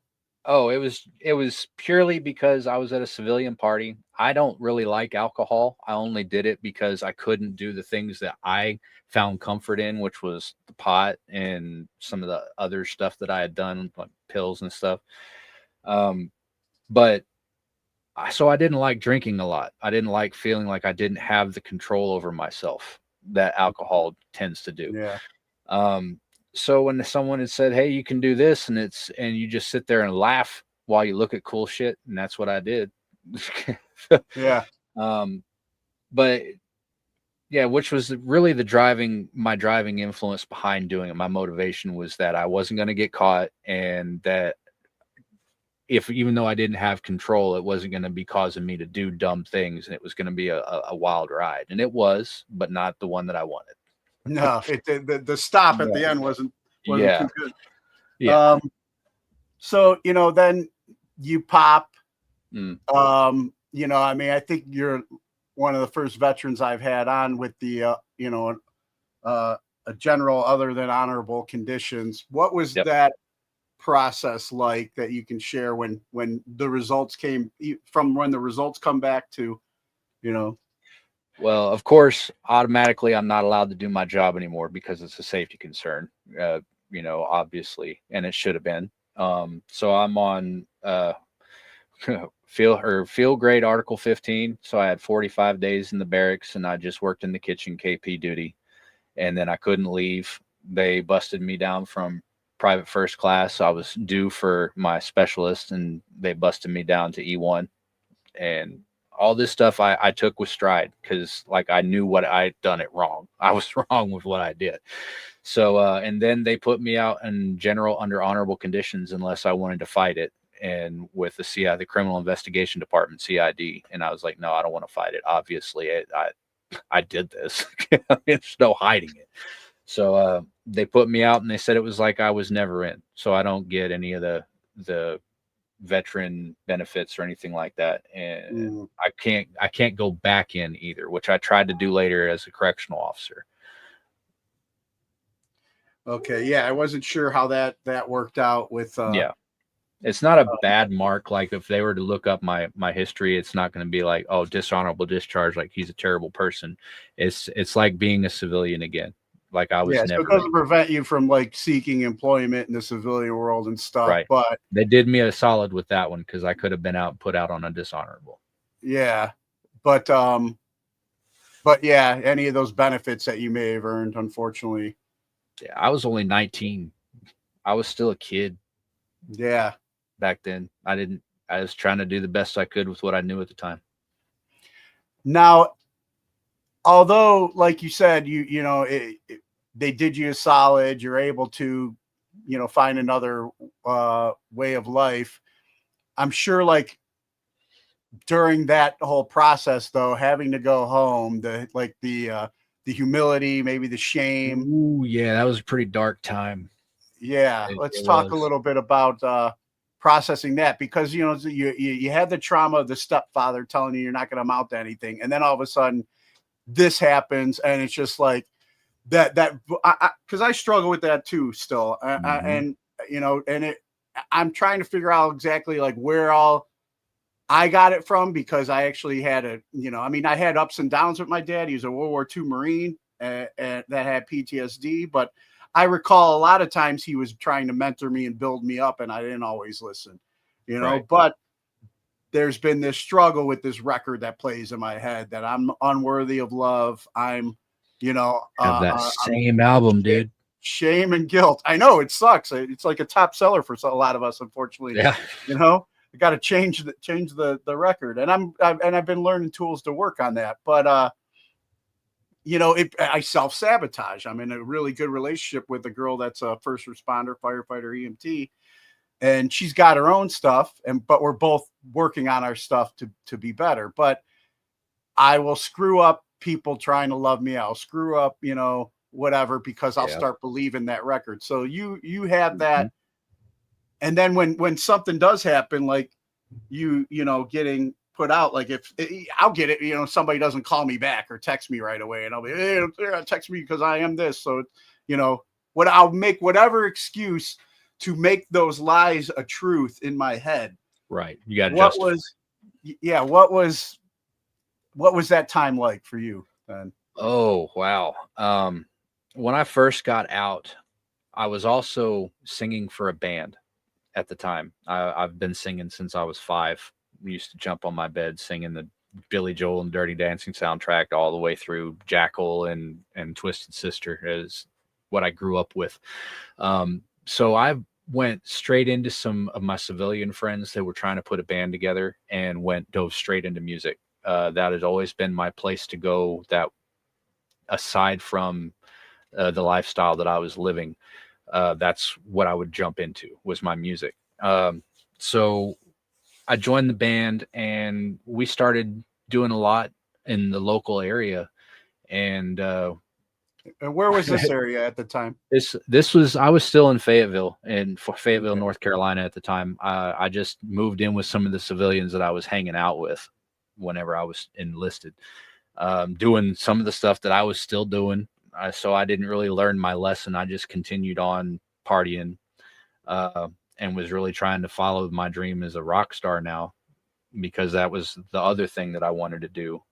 oh, it was purely because I was at a civilian party. I don't really like alcohol. I only did it because I couldn't do the things that I found comfort in, which was the pot and some of the other stuff that I had done, like pills and stuff. Um, but so I didn't like drinking a lot. I didn't like feeling like I didn't have the control over myself that alcohol tends to do. yeah, Um, so when someone had said, "Hey, you can do this," and you just sit there and laugh while you look at cool shit, and that's what I did. yeah, um, but yeah, which was really my driving influence behind doing it. My motivation was that I wasn't going to get caught, and that if even though I didn't have control, it wasn't going to be causing me to do dumb things, and it was going to be a wild ride, and it was, but not the one that I wanted. no, the stop at the No. end wasn't Yeah, too good. yeah. Um, so then you pop. Mm. I mean, I think you're one of the first veterans I've had on with the, a general other than honorable conditions. What was Yep. that process like that you can share when the results when the results come back to, you know? Well, of course, automatically, I'm not allowed to do my job anymore because it's a safety concern. Obviously, and it should have been. So I'm on field grade Article 15. So I had 45 days in the barracks, and I just worked in the kitchen KP duty, and then I couldn't leave. They busted me down from private first class. I was due for my specialist, and they busted me down to E1. And all this stuff I took with stride, because like I knew what I'd done it wrong. I was wrong with what I did. So and then they put me out in general under honorable conditions unless I wanted to fight it, and with the CI, the Criminal Investigation Department, CID. And I was like, no, I don't want to fight it. Obviously, I did this. There's no hiding it. So they put me out, and they said it was like I was never in. So I don't get any of the veteran benefits or anything like that, and I can't go back in either, which I tried to do later as a correctional officer. Okay, yeah, I wasn't sure how that worked out with Yeah, it's not a bad mark. Like if they were to look up my history, it's not going to be like, oh, dishonorable discharge, like he's a terrible person. It's like being a civilian again, like I was so never it doesn't prevent you from like seeking employment in the civilian world and stuff. Right. But they did me a solid with that one, because I could have been put out on a dishonorable. Yeah, but yeah, any of those benefits that you may have earned, unfortunately. Yeah, I was only 19. I was still a kid. Yeah. Back then, I was trying to do the best I could with what I knew at the time. Now, although, like you said, they did you a solid, you're able to, find another way of life. I'm sure, like, during that whole process, though, having to go home, the humility, maybe the shame. Ooh, yeah, that was a pretty dark time. Yeah, let's talk a little bit about processing that, because you had the trauma of the stepfather telling you you're not going to amount to anything, and then all of a sudden this happens, and it's just like that because I struggle with that too still, and I'm trying to figure out exactly like where all I got it from, because I actually had I had ups and downs with my dad. He was a World War II Marine and that had PTSD, but I recall a lot of times he was trying to mentor me and build me up, and I didn't always listen, Right. But there's been this struggle with this record that plays in my head that I'm unworthy of love. I'm, Have that same album, dude. Shame and guilt. I know it sucks. It's like a top seller for a lot of us, unfortunately. Yeah. I got to change the record, and I've been learning tools to work on that. But I self-sabotage. I'm in a really good relationship with a girl that's a first responder, firefighter, EMT, and she's got her own stuff, but we're both working on our stuff to be better. But I will screw up people trying to love me. I'll screw up, whatever, because I'll start believing that record. So you have that. And then when something does happen, like getting put out, like if I'll get it, somebody doesn't call me back or text me right away, and I'll be, hey, text me because I am this. So, what I'll make whatever excuse to make those lies a truth in my head. Right. You got to what was that time like for you then? Oh, wow. When I first got out, I was also singing for a band at the time. I've been singing since I was 5. We used to jump on my bed singing the Billy Joel and Dirty Dancing soundtrack all the way through Jackal and Twisted Sister is what I grew up with. So I went straight into some of my civilian friends that were trying to put a band together, and dove straight into music. That has always been my place to go, that aside from the lifestyle that I was living, that's what I would jump into, was my music. So I joined the band, and we started doing a lot in the local area. And where was this area at the time? I was still in Fayetteville, North Carolina at the time. I just moved in with some of the civilians that I was hanging out with whenever I was enlisted, doing some of the stuff that I was still doing. So I didn't really learn my lesson. I just continued on partying, and was really trying to follow my dream as a rock star now, because that was the other thing that I wanted to do.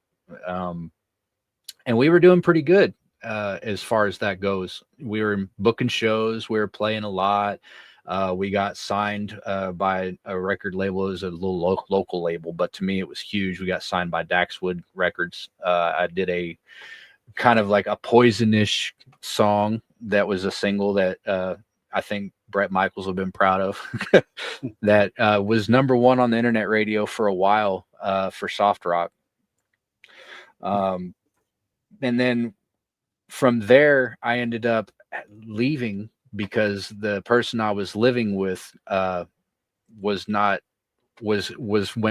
And we were doing pretty good as far as that goes. We were booking shows. We were playing a lot. We got signed by a record label. It was a little local label, but to me it was huge. We got signed by Daxwood Records. I did a kind of like a poisonish song that was a single that I think Bret Michaels would have been proud of. That was #1 on the internet radio for a while for soft rock. And then from there, I ended up leaving because the person I was living with went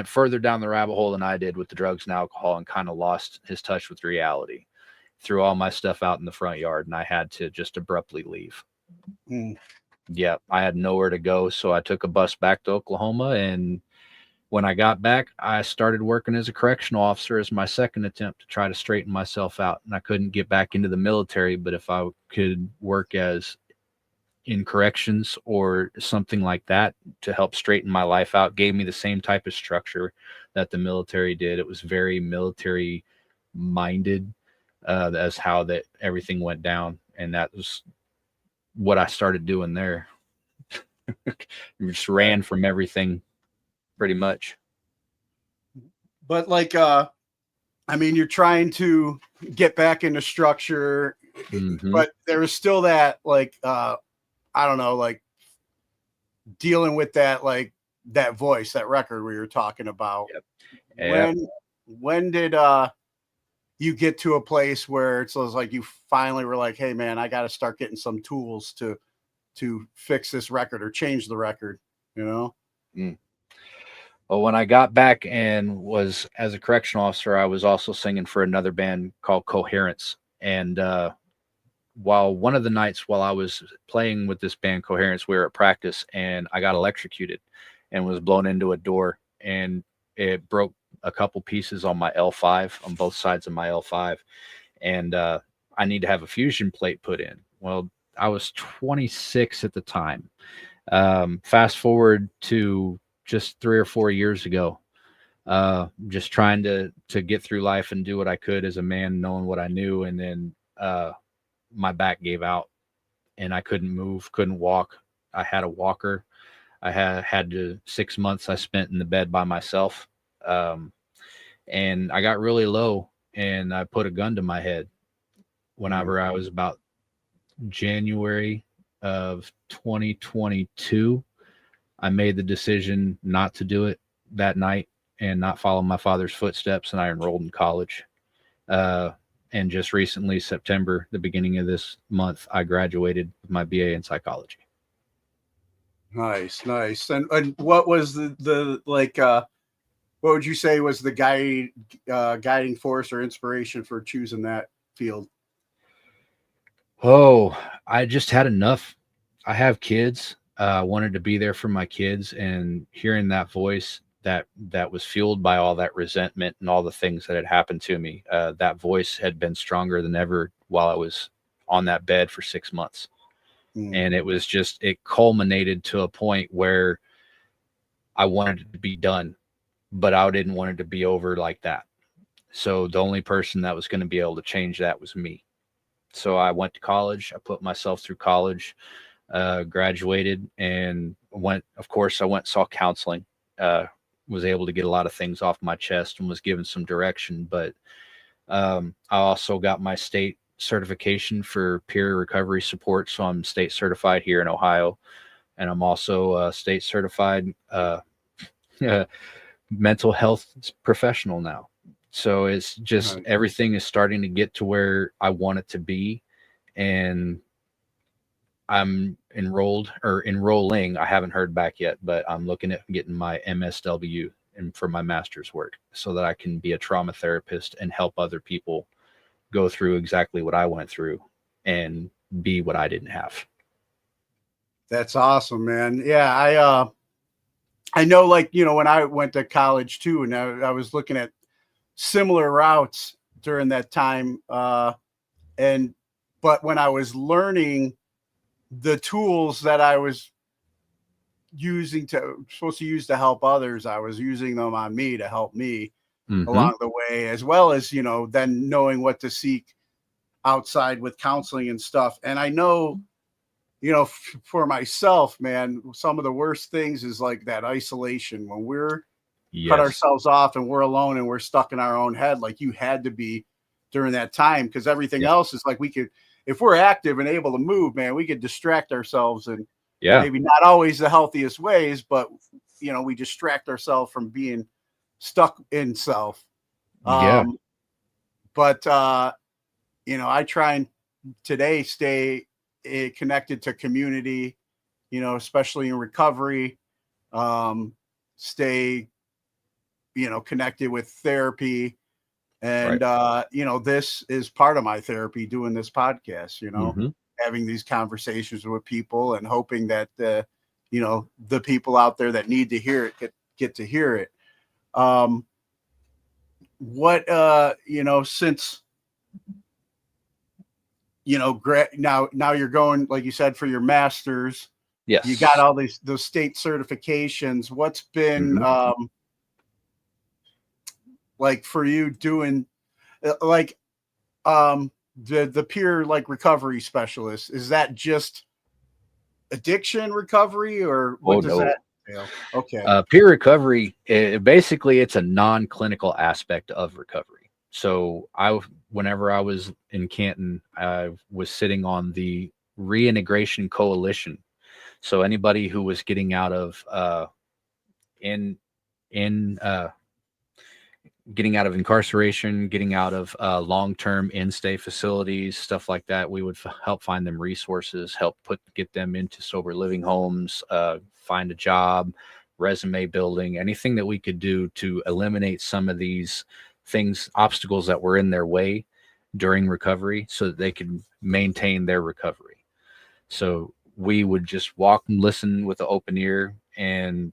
further down the rabbit hole than I did with the drugs and alcohol, and kind of lost his touch with reality. Threw all my stuff out in the front yard, and I had to just abruptly leave. Yeah, I had nowhere to go, so I took a bus back to Oklahoma, and when I got back, I started working as a correctional officer as my second attempt to try to straighten myself out. And I couldn't get back into the military, but if I could work as in corrections or something like that to help straighten my life out, gave me the same type of structure that the military did. It was very military minded as how that everything went down. And that was what I started doing there. Just ran from everything pretty much. But like, I mean, you're trying to get back into structure, but there is still that, like, I don't know, like dealing with that, like that voice, that record we were talking about. Yep. When did you get to a place where it's like you finally were like, hey man, I got to start getting some tools to fix this record or change the record, you know? Well, when I got back and was as a correctional officer, I was also singing for another band called Coherence. And while one of the nights while I was playing with this band Coherence, we were at practice and I got electrocuted and was blown into a door, and it broke a couple pieces on my L5, on both sides of my L5. And I need to have a fusion plate put in. Well, I was 26 at the time. Fast forward to just 3 or 4 years ago, just trying to get through life and do what I could as a man, knowing what I knew. And then my back gave out and I couldn't move, couldn't walk. I had a walker. I had to 6 months I spent in the bed by myself. And I got really low and I put a gun to my head whenever I was about January of 2022. I made the decision not to do it that night and not follow my father's footsteps, and I enrolled in college. And just recently, September, the beginning of this month, I graduated with my BA in psychology. Nice. And what was the like? What would you say was the guiding force or inspiration for choosing that field? Oh, I just had enough. I have kids. Wanted to be there for my kids, and hearing that voice that was fueled by all that resentment and all the things that had happened to me. That voice had been stronger than ever while I was on that bed for 6 months. And it was just, it culminated to a point where I wanted it to be done, but I didn't want it to be over like that. So the only person that was going to be able to change that was me. So I went to college. I put myself through college, graduated, and saw counseling, was able to get a lot of things off my chest and was given some direction. But I also got my state certification for peer recovery support. So I'm state certified here in Ohio, and I'm also state certified mental health professional now. So it's just everything is starting to get to where I want it to be. And I'm enrolling. I haven't heard back yet, but I'm looking at getting my MSW and for my master's work so that I can be a trauma therapist and help other people go through exactly what I went through and be what I didn't have. That's awesome, man. Yeah. I know, like, you know, when I went to college too, and I was looking at similar routes during that time. But when I was learning the tools that I was supposed to use to help others, I was using them on me to help me along the way, as well as, you know, then knowing what to seek outside with counseling and stuff. And I know for myself, man, some of the worst things is like that isolation when we're cut Yes. ourselves off and we're alone and we're stuck in our own head, like you had to be during that time, because everything Yeah. else is like we could, if we're active and able to move, man, we could distract ourselves, and Yeah. maybe not always the healthiest ways, but we distract ourselves from being stuck in self. Yeah. But I try and today stay connected to community, especially in recovery. Stay, connected with therapy. And, this is part of my therapy, doing this podcast, Mhm. having these conversations with people and hoping that, the people out there that need to hear it get to hear it. Since, now you're going, like you said, for your master's, Yes. you got all those state certifications. What's been, Mhm. like for you doing, like, the peer like recovery specialist? Is that just addiction recovery, or Oh, what does no. that entail? Okay. Peer recovery, basically, it's a non-clinical aspect of recovery. So whenever I was in Canton, I was sitting on the Reintegration Coalition. So anybody who was getting out of in getting out of incarceration, getting out of long-term in-stay facilities, stuff like that, we would help find them resources, help get them into sober living homes, find a job, resume building, anything that we could do to eliminate some of these things, obstacles that were in their way during recovery, so that they could maintain their recovery. So we would just walk and listen with an open ear and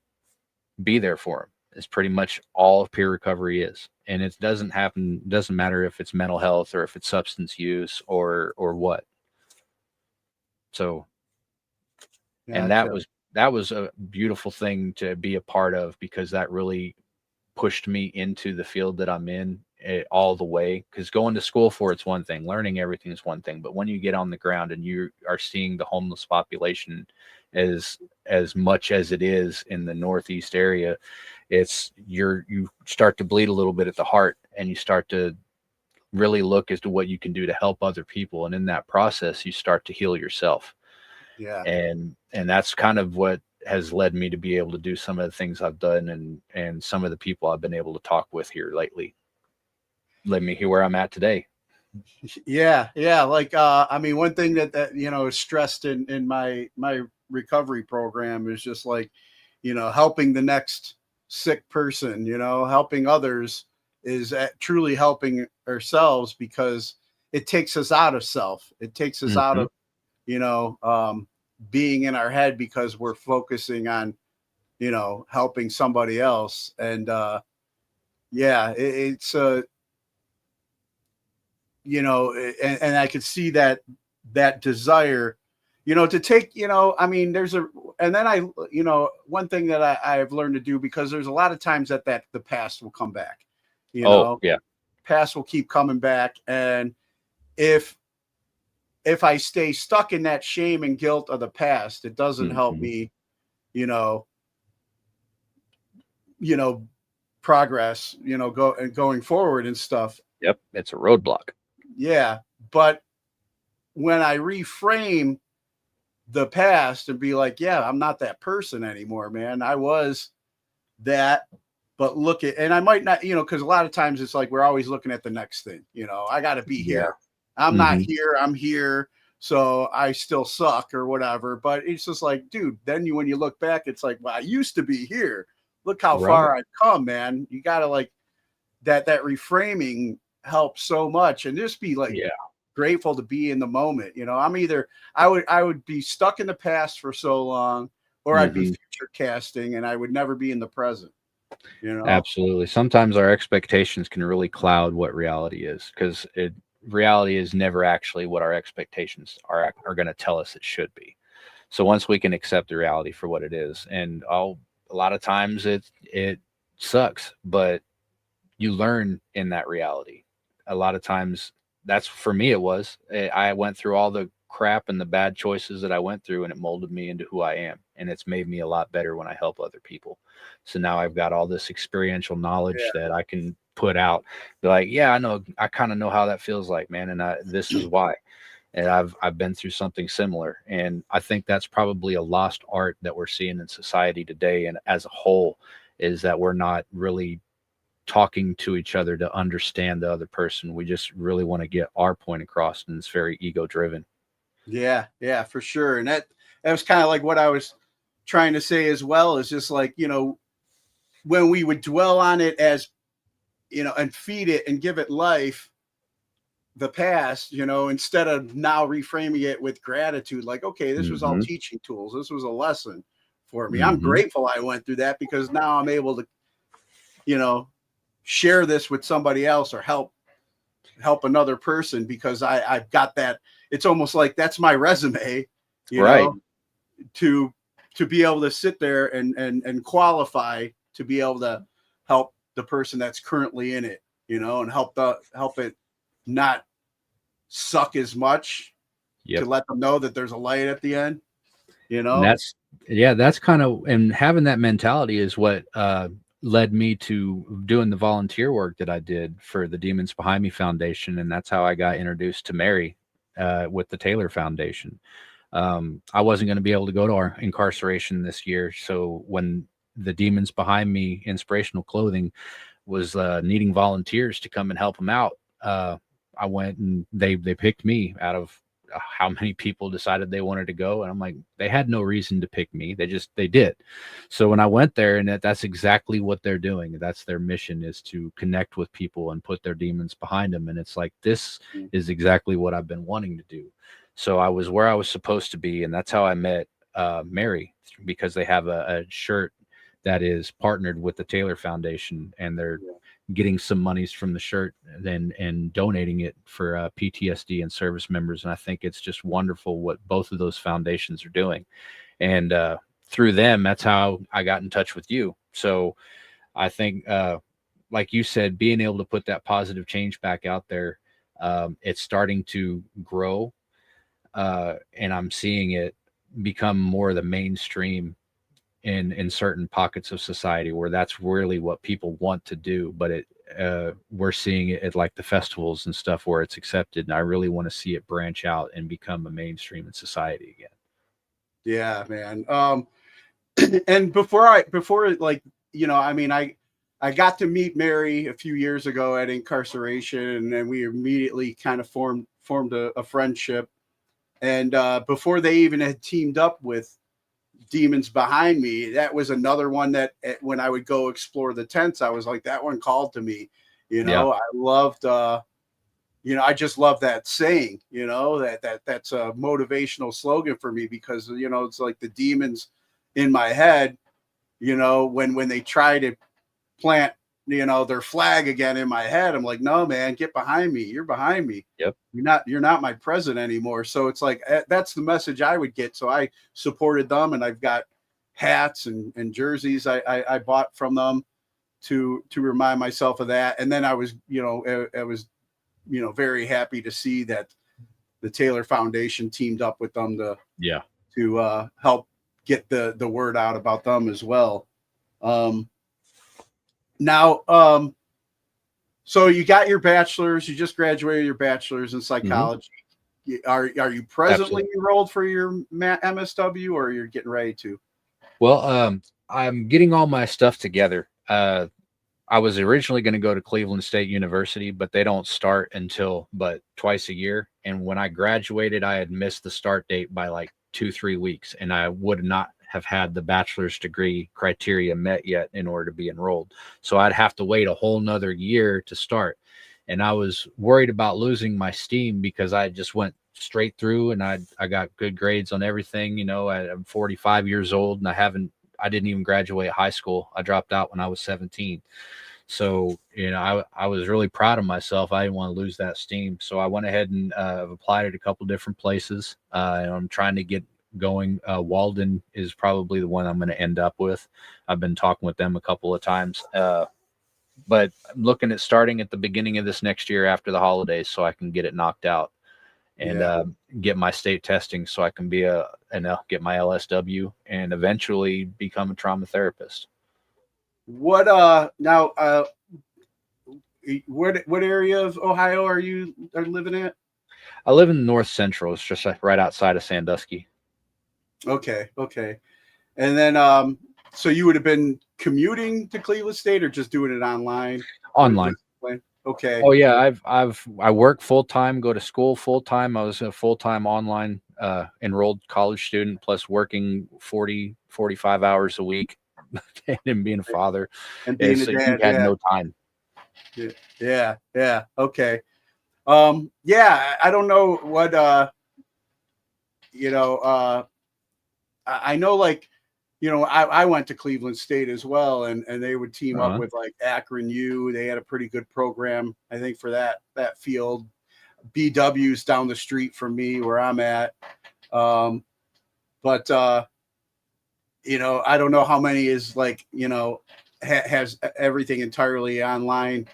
be there for them. It's pretty much all peer recovery is. And it doesn't matter if it's mental health or if it's substance use or what. So, and Gotcha. that was a beautiful thing to be a part of, because that really pushed me into the field that I'm in, all the way. Because going to school for it's one thing, learning everything is one thing, but when you get on the ground and you are seeing the homeless population as much as it is in the Northeast area, you start to bleed a little bit at the heart, and you start to really look as to what you can do to help other people, and in that process you start to heal yourself. Yeah. And that's kind of what has led me to be able to do some of the things I've done, and some of the people I've been able to talk with here lately led me here where I'm at today. Yeah. Yeah. Like, one thing that is stressed in my recovery program is just like, helping the next sick person, helping others is truly helping ourselves, because it takes us out of self. It takes us out Mhm. of, being in our head, because we're focusing on, helping somebody else. And, yeah, it's and I could see that desire, to take, there's and then one thing that I've learned to do, because there's a lot of times that the past will come back, Oh yeah. past will keep coming back. And if I stay stuck in that shame and guilt of the past, it doesn't help Mhm. me, you know, you know, progress, going forward and stuff. Yep, it's a roadblock. Yeah. But when I reframe the past and be like, yeah, I'm not that person anymore, man. I was that, but look at, and I might not, because a lot of times it's like we're always looking at the next thing, I got to be Yeah. here. I'm not Mhm. here, I'm here. So I still suck or whatever. But it's just like, dude, then when you look back, it's like, well, I used to be here. Look how Right. far I've come, man. You got to like that reframing helps so much, and just be like Yeah. grateful to be in the moment. I'm either I would be stuck in the past for so long, or I'd be Mhm. future casting and I would never be in the present. Absolutely. Sometimes our expectations can really cloud what reality is, because reality is never actually what our expectations are going to tell us it should be. So once we can accept the reality for what it is, and a lot of times it sucks, but you learn in that reality. A lot of times, that's for me. It was. I went through all the crap and the bad choices that I went through, and it molded me into who I am. And it's made me a lot better when I help other people. So now I've got all this experiential knowledge that I can put out. Be like, yeah, I know, I kind of know how that feels like, man. And this is why. And I've been through something similar. And I think that's probably a lost art that we're seeing in society today. And as a whole, is that we're not really talking to each other to understand the other person. We just really want to get our point across, and it's very ego driven. Yeah, yeah, for sure. And that was kind of like what I was trying to say as well, is just like, you know, when we would dwell on it as, you know, and feed it and give it life, the past, you know, instead of now reframing it with gratitude, like, okay, this was all Mhm. teaching tools. This was a lesson for me. I'm Mhm. grateful I went through that, because now I'm able to, you know, share this with somebody else, or help another person, because I've got that. It's almost like that's my resume, you Right. know, to be able to sit there and qualify to be able to help the person that's currently in it, you know, and help it not suck as much, to Yep. let them know that there's a light at the end, you And know. that's, yeah, that's kind of, and having that mentality is what led me to doing the volunteer work that I did for the Demons Behind Me Foundation. And that's how I got introduced to Mary with the Taylor Foundation. I wasn't going to be able to go to our incarceration this year. So when the Demons Behind Me Inspirational Clothing was needing volunteers to come and help them out, I went, and they picked me out of how many people decided they wanted to go. And I'm like, they had no reason to pick me. They did. So when I went there, and that's exactly what they're doing. That's their mission, is to connect with people and put their demons behind them. And it's like, this is exactly what I've been wanting to do. So I was where I was supposed to be. And that's how I met Mary, because they have a shirt that is partnered with the Taylor Foundation, and they're getting some monies from the shirt and donating it for PTSD and service members. And I think it's just wonderful what both of those foundations are doing. And through them, that's how I got in touch with you. So I think, like you said, being able to put that positive change back out there, it's starting to grow. And I'm seeing it become more of the mainstream in certain pockets of society, where that's really what people want to do. But we're seeing it at like the festivals and stuff where it's accepted, and I really want to see it branch out and become a mainstream in society again. Yeah, man. And before like, you know, I mean, I got to meet Mary a few years ago at incarceration, and then we immediately kind of formed a friendship. And before they even had teamed up with Demons Behind Me, that was another one that when I would go explore the tents, I was like, that one called to me. You Yeah. know, I loved you know, I just love that saying, you know, that's a motivational slogan for me, because, you know, it's like the demons in my head, you know, when they try to plant, you know, their flag again in my head, I'm like, no, man, get behind me. You're behind me. Yep. You're not my president anymore. So it's like, that's the message I would get. So I supported them, and I've got hats and jerseys I bought from them to remind myself of that. And then I was, you know, I was, you know, very happy to see that the Taylor Foundation teamed up with them Yeah. to help get the word out about them as well. Now, so you got your bachelor's, you just graduated your bachelor's in psychology. Are you presently Absolutely. enrolled for your MSW, or you're getting ready to? Well, I'm getting all my stuff together. I was originally going to go to Cleveland State University, but they don't start until but twice a year. And when I graduated, I had missed the start date by like 2-3 weeks, and I would not have had the bachelor's degree criteria met yet in order to be enrolled. So I'd have to wait a whole nother year to start. And I was worried about losing my steam, because I just went straight through, and I got good grades on everything. You know, I'm 45 years old, and I didn't even graduate high school. I dropped out when I was 17. So, you know, I was really proud of myself. I didn't want to lose that steam. So I went ahead and applied at a couple different places. And I'm trying to get going. Walden is probably the one I'm going to end up with. I've been talking with them a couple of times. But I'm looking at starting at the beginning of this next year after the holidays, so I can get it knocked out. and Yeah. get my state testing so I can be get my LSW and eventually become a trauma therapist. What now what area of Ohio are living at? I live in North Central. It's just like right outside of Sandusky. Okay. And then so you would have been commuting to Cleveland State or just doing it online? Online. Okay. Oh yeah, I work full time, go to school full time. I was a full time online enrolled college student, plus working 45 hours a week, and being a father. And being a So you dad, had yeah. no time. Yeah. Okay. Yeah, I don't know what I know, like, I went to Cleveland State as well, and they would team up with like Akron U. They had a pretty good program, I think, for that field. BW's down the street from me where I'm at. But I don't know how many is like, has everything entirely online.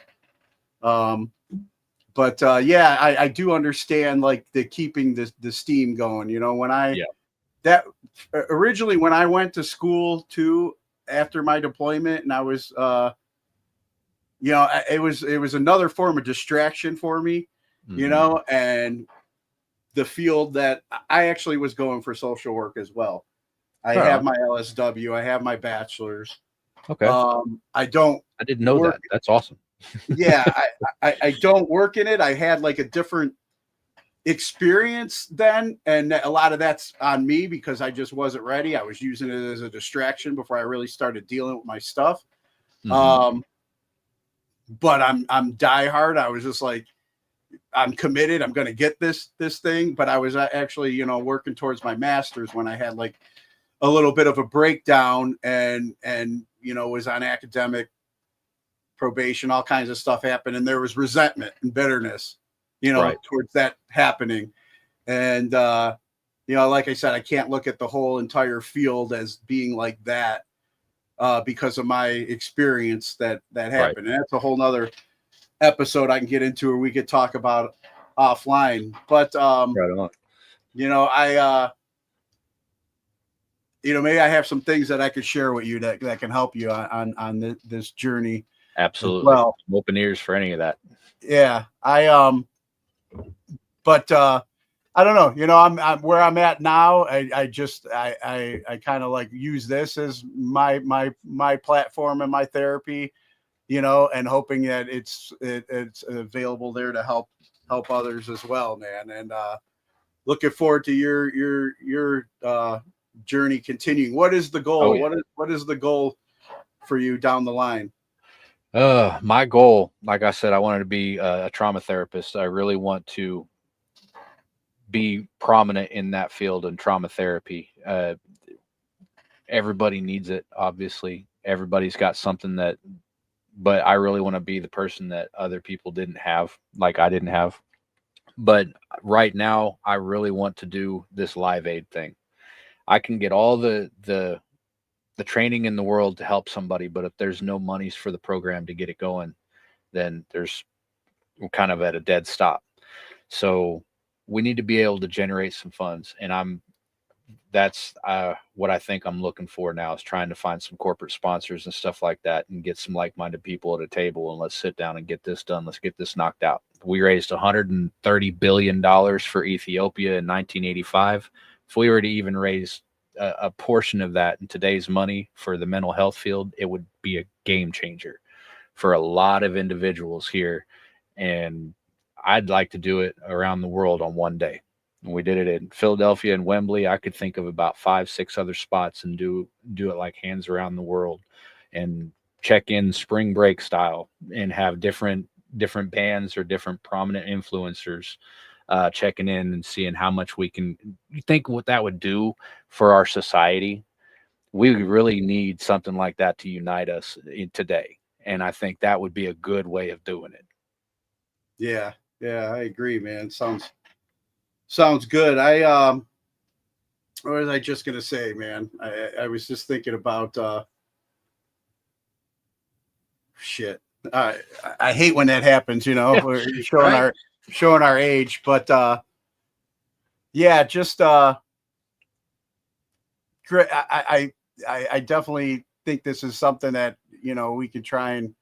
But yeah, I do understand like the keeping the steam going. That originally when I went to school too after my deployment, and I was it was another form of distraction for me, and the field that I actually was going for social work as well. I have my LSW, I have my bachelor's. Okay. I don't I didn't know that. That's awesome. Yeah, I don't work in it. I had like a different experience then, and a lot of that's on me because I just wasn't ready. I was using it as a distraction before I really started dealing with my stuff. But I'm diehard. I was just like, I'm committed. I'm going to get this thing. But I was actually, working towards my master's when I had like a little bit of a breakdown and was on academic probation. All kinds of stuff happened, and there was resentment and bitterness, towards that happening. And like I said, I can't look at the whole entire field as being like that because of my experience that happened. And that's a whole nother episode I can get into, or we could talk about offline. But maybe I have some things that I could share with you that can help you on this journey. Absolutely. Well, I'm open ears for any of that. Yeah, but I don't know. I'm where I'm at now. I kind of like use this as my platform and my therapy, and hoping that it's available there to help others as well, man. And looking forward to your journey continuing. What is the goal? Oh, yeah. What is the goal for you down the line? My goal, like I said, I wanted to be a trauma therapist. I really want to be prominent in that field in trauma therapy. Everybody needs it, obviously. Everybody's got something but I really want to be the person that other people didn't have, like I didn't have. But right now, I really want to do this Live Aid thing. I can get all the training in the world to help somebody, but if there's no monies for the program to get it going, then we're kind of at a dead stop. So we need to be able to generate some funds, and that's what I think I'm looking for now, is trying to find some corporate sponsors and stuff like that, and get some like-minded people at a table, and let's sit down and get this done. Let's get this knocked out. We raised $130 billion for Ethiopia in 1985. If we were to even raise a portion of that in today's money for the mental health field, it would be a game changer for a lot of individuals here. And I'd like to do it around the world on one day. We did it in Philadelphia and Wembley. I could think of about 5-6 other spots and do it like hands around the world, and check in spring break style, and have different bands or different prominent influencers checking in and seeing how much we can. You think what that would do for our society? We really need something like that to unite us today. And I think that would be a good way of doing it. Yeah, I agree, man. Sounds good. What was I just gonna say, man? I was just thinking about shit. I hate when that happens, we're showing our age, but yeah, just great. I definitely think this is something that we can try and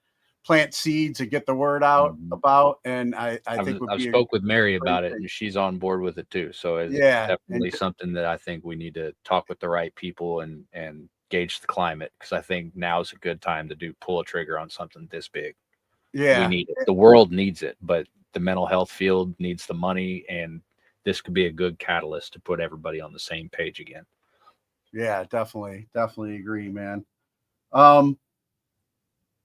plant seeds and get the word out Mhm. about, and I think would I've be a spoke with Mary great about it, thing. and she's on board with it too. So it's Yeah, and definitely something that I think we need to talk with the right people and gauge the climate, because I think now is a good time to pull a trigger on something this big. We yeah, need it. The world needs it, but the mental health field needs the money, and this could be a good catalyst to put everybody on the same page again. yeah, definitely agree, man. Um,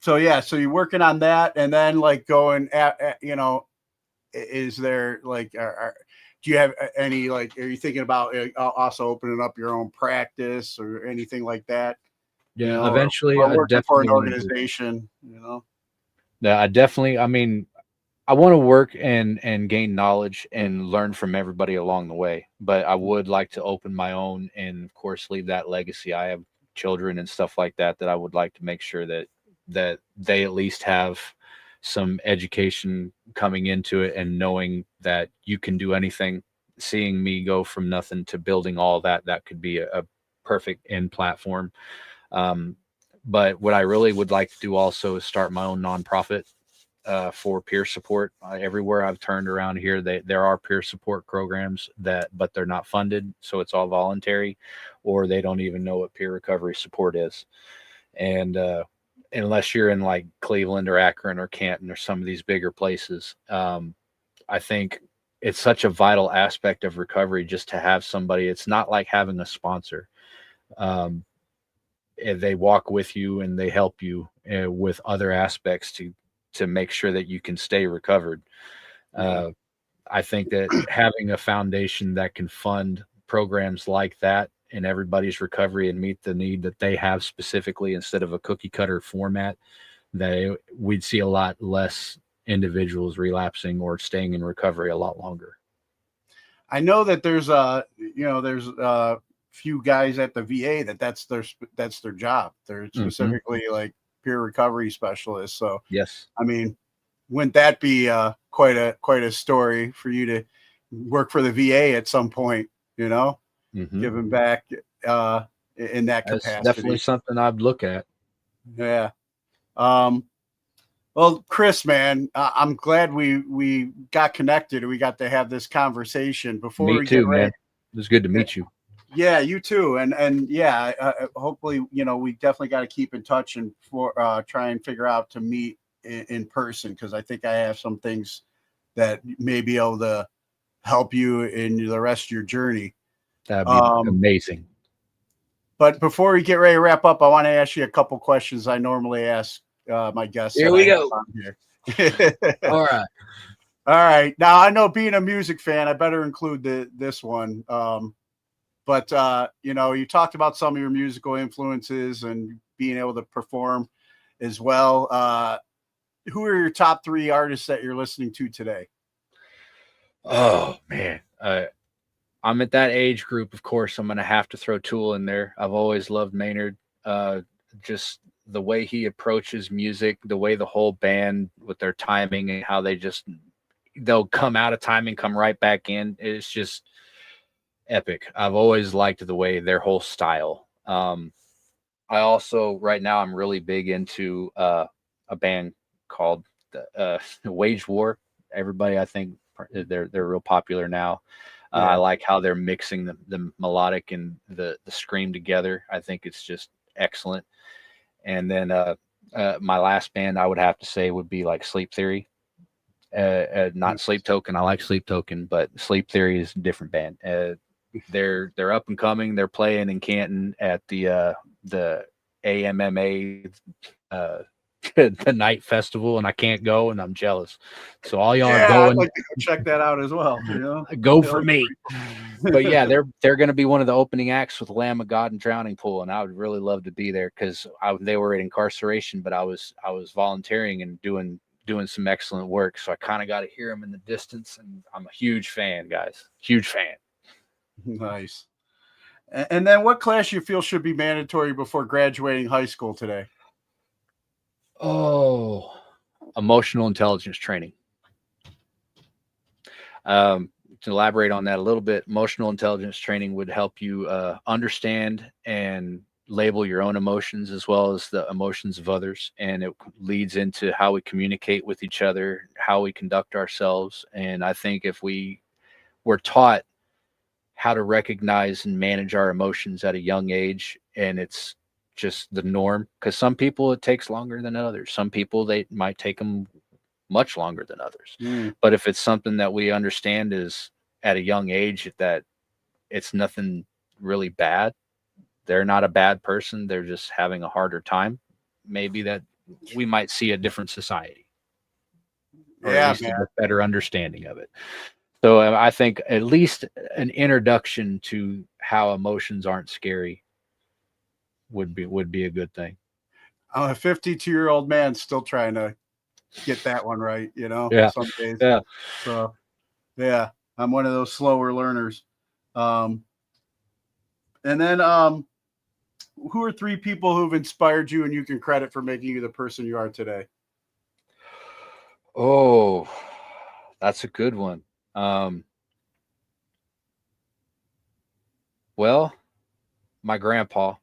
so yeah, so you're working on that, and then like going is there like do you have any, like, are you thinking about also opening up your own practice or anything like that? Yeah, Or, eventually, I working for definitely an want to. organization. Yeah, I definitely. I mean, I want to work and gain knowledge and learn from everybody along the way. But I would like to open my own and of course leave that legacy. I have children and stuff like that that I would like to make sure that they at least have some education coming into it and knowing that you can do anything. Seeing me go from nothing to building all that, that could be a perfect end platform. Um, but what I really would like to do also is start my own nonprofit for peer support. Everywhere I've turned around here, there are peer support programs but they're not funded, so it's all voluntary, or they don't even know what peer recovery support is. And unless you're in like Cleveland or Akron or Canton or some of these bigger places, I think it's such a vital aspect of recovery just to have somebody. It's not like having a sponsor. Um, they walk with you and they help you with other aspects to make sure that you can stay recovered. Yeah. Uh, I think that having a foundation that can fund programs like that in everybody's recovery and meet the need that they have specifically instead of a cookie cutter format, we'd see a lot less individuals relapsing or staying in recovery a lot longer. I know that there's few guys at the VA that's their job. They're Hmm. specifically like peer recovery specialists. So Yes. I mean, wouldn't that be quite a story for you to work for the VA at some point? Hmm. Giving back uh, in that That's definitely capacity. something I'd look at. Yeah. Um, well, Chris, man, I'm glad we got connected and we got to have this conversation. Before Me we get too, ready, man. It was good to meet you. yeah, you too, and yeah, hopefully, we definitely got to keep in touch and for try and figure out to meet in person, because I think I have some things that may be able to help you in the rest of your journey. That'd be Um, amazing. but before we get ready to wrap up, I want to ask you a couple questions I normally ask my guests Here that we I have go. on here. All right. All right. Now I know, being a music fan, I better include this one. But you talked about some of your musical influences and being able to perform as well. Who are your top three artists that you're listening to today? Oh man, I'm at that age group. Of course, I'm gonna have to throw Tool in there. I've always loved Maynard. Just the way he approaches music, the way the whole band with their timing and how they'll come out of timing, come right back in. It's just epic. I've always liked the way their whole style. I also right now I'm really big into a band called Wage War. Everybody, I think they're real popular now. I Yeah. like how they're mixing the melodic and the scream together. I think it's just excellent. And then my last band I would have to say would be like Sleep Theory. Not Sleep Token. I like Sleep Token, but Sleep Theory is a different band. They're up and coming. They're playing in Canton at the AMMA uh, the night festival, and I can't go, and I'm jealous. So all y'all are Yeah, I'd going, like to go check that out as well. go That for looks me. But yeah, they're going to be one of the opening acts with Lamb of God and Drowning Pool, and I would really love to be there because they were in incarceration, but I was volunteering and doing some excellent work, so I kind of got to hear them in the distance, and I'm a huge fan, guys, huge fan. Nice. And then, what class you feel should be mandatory before graduating high school today? Oh, emotional intelligence training. to elaborate on that a little bit, emotional intelligence training would help you understand and label your own emotions as well as the emotions of others. And it leads into how we communicate with each other, how we conduct ourselves. And I think if we were taught how to recognize and manage our emotions at a young age, and it's just the norm, because some people it takes longer than others. Some people they might take them much longer than others. Mm. But if it's something that we understand is at a young age that it's nothing really bad, they're not a bad person, they're just having a harder time, maybe that we might see a different society, or Yeah, at least a better understanding of it. So I think at least an introduction to how emotions aren't scary would be a good thing. I'm a 52-year-old man still trying to get that one right, you know, Yeah. some days. Yeah. So, yeah, I'm one of those slower learners. And then, who are 3 people who've inspired you and you can credit for making you the person you are today? Oh, that's a good one. Well, my grandpa,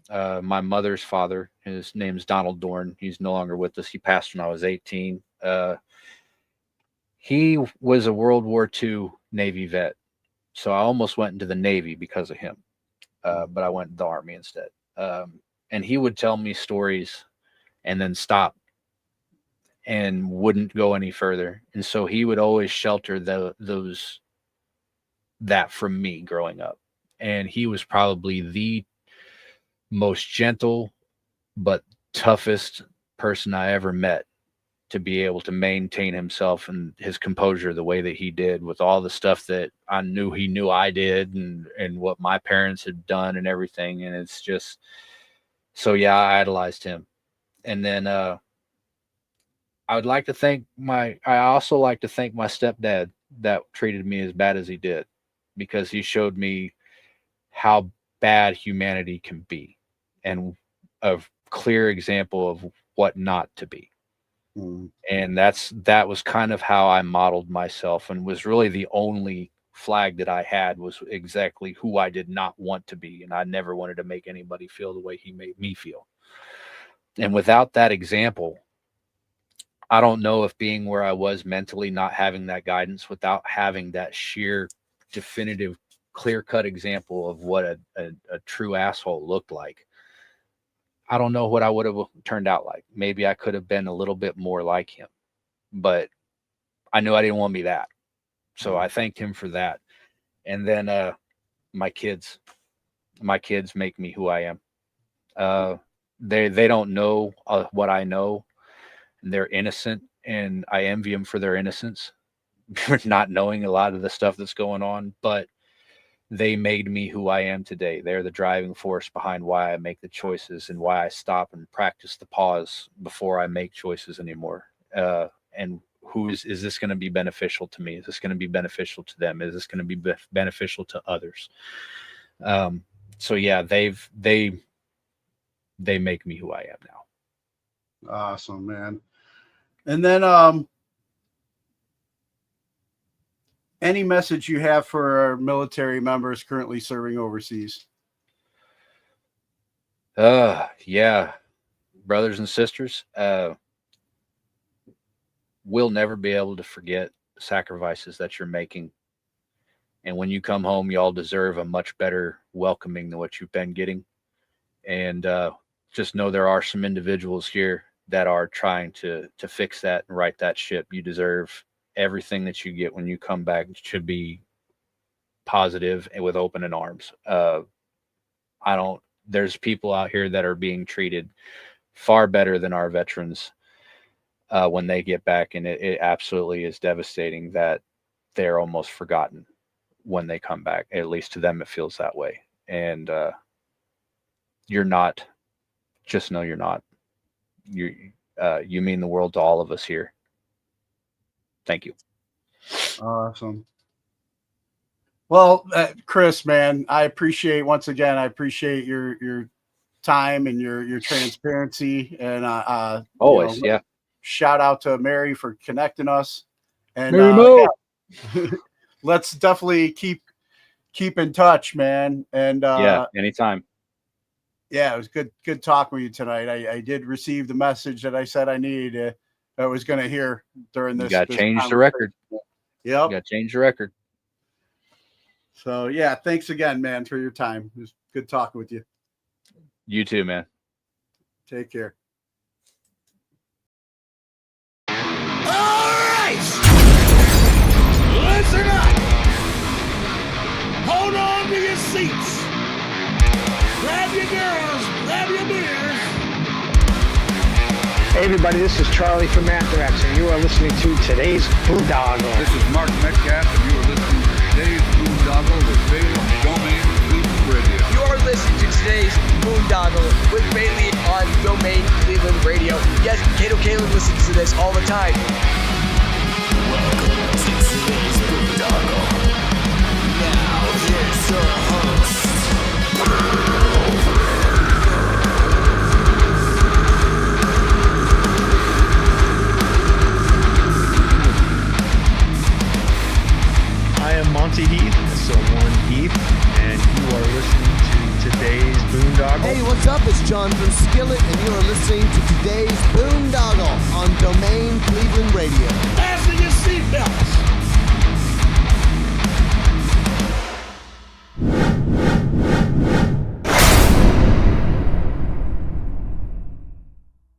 my mother's father, his name's Donald Dorn. He's no longer with us. He passed when I was 18. He was a World War II Navy vet. So I almost went into the Navy because of him. But I went to the Army instead. And he would tell me stories and then stop and wouldn't go any further. And so he would always shelter that from me growing up. And he was probably the most gentle but toughest person I ever met, to be able to maintain himself and his composure the way that he did, with all the stuff that I knew he knew I did, and what my parents had done and everything. And it's just, so yeah, I idolized him. And then I also like to thank my stepdad that treated me as bad as he did, because he showed me how bad humanity can be, and a clear example of what not to be. Mm. And that was kind of how I modeled myself, and was really the only flag that I had, was exactly who I did not want to be. And I never wanted to make anybody feel the way he made me feel. And without that example, I don't know if being where I was mentally, not having that guidance, without having that sheer, definitive, clear-cut example of what a true asshole looked like, I don't know what I would have turned out like. Maybe I could have been a little bit more like him, but I knew I didn't want to be that. So I thanked him for that. And then my kids make me who I am. They don't know what I know. They're innocent, and I envy them for their innocence, for not knowing a lot of the stuff that's going on. But they made me who I am today. They're the driving force behind why I make the choices, and why I stop and practice the pause before I make choices anymore. And is this going to be beneficial to me? Is this going to be beneficial to them? Is this going to be beneficial to others? So yeah, they make me who I am now. Awesome, man. And then, any message you have for our military members currently serving overseas? Yeah, brothers and sisters, we'll never be able to forget the sacrifices that you're making. And when you come home, y'all deserve a much better welcoming than what you've been getting. And just know there are some individuals here that are trying to fix that and right that ship. You deserve everything that you get when you come back. It should be positive and with open arms. There's people out here that are being treated far better than our veterans when they get back. And it absolutely is devastating that they're almost forgotten when they come back. At least to them, it feels that way. And you're not. Just know you're not. You mean the world to all of us here. Thank you. Awesome. Well, Chris, man, I appreciate your time and your transparency, and Always, yeah. Shout out to Mary for connecting us, and Mary Mo. yeah. let's definitely keep in touch, man. And Yeah, anytime. yeah, it was good talking with you tonight. I did receive the message that I said I needed. I was going to hear during this. You got to this change the record. Yep. You got to change the record. So yeah, thanks again, man, for your time. It was good talking with you. You too, man. Take care. Alright! Listen up! Hold on to your seats. Grab your girls, grab your beers. Hey everybody, this is Charlie from Anthrax, and you are listening to today's Boondoggle. This is Mark Metcalf, and you are listening to today's Boondoggle with Bailey on Domain Cleveland Radio. You are listening to today's Boondoggle with Bailey on Domain Cleveland Radio. Yes, Kato Kalin listens to this all the time. Welcome to today's Boondoggle. Now here's your host. I am Monty Heath, so one Heath, and you are listening to today's Boondoggle. Hey, what's up? It's John from Skillet, and you are listening to today's Boondoggle on Domain Cleveland Radio.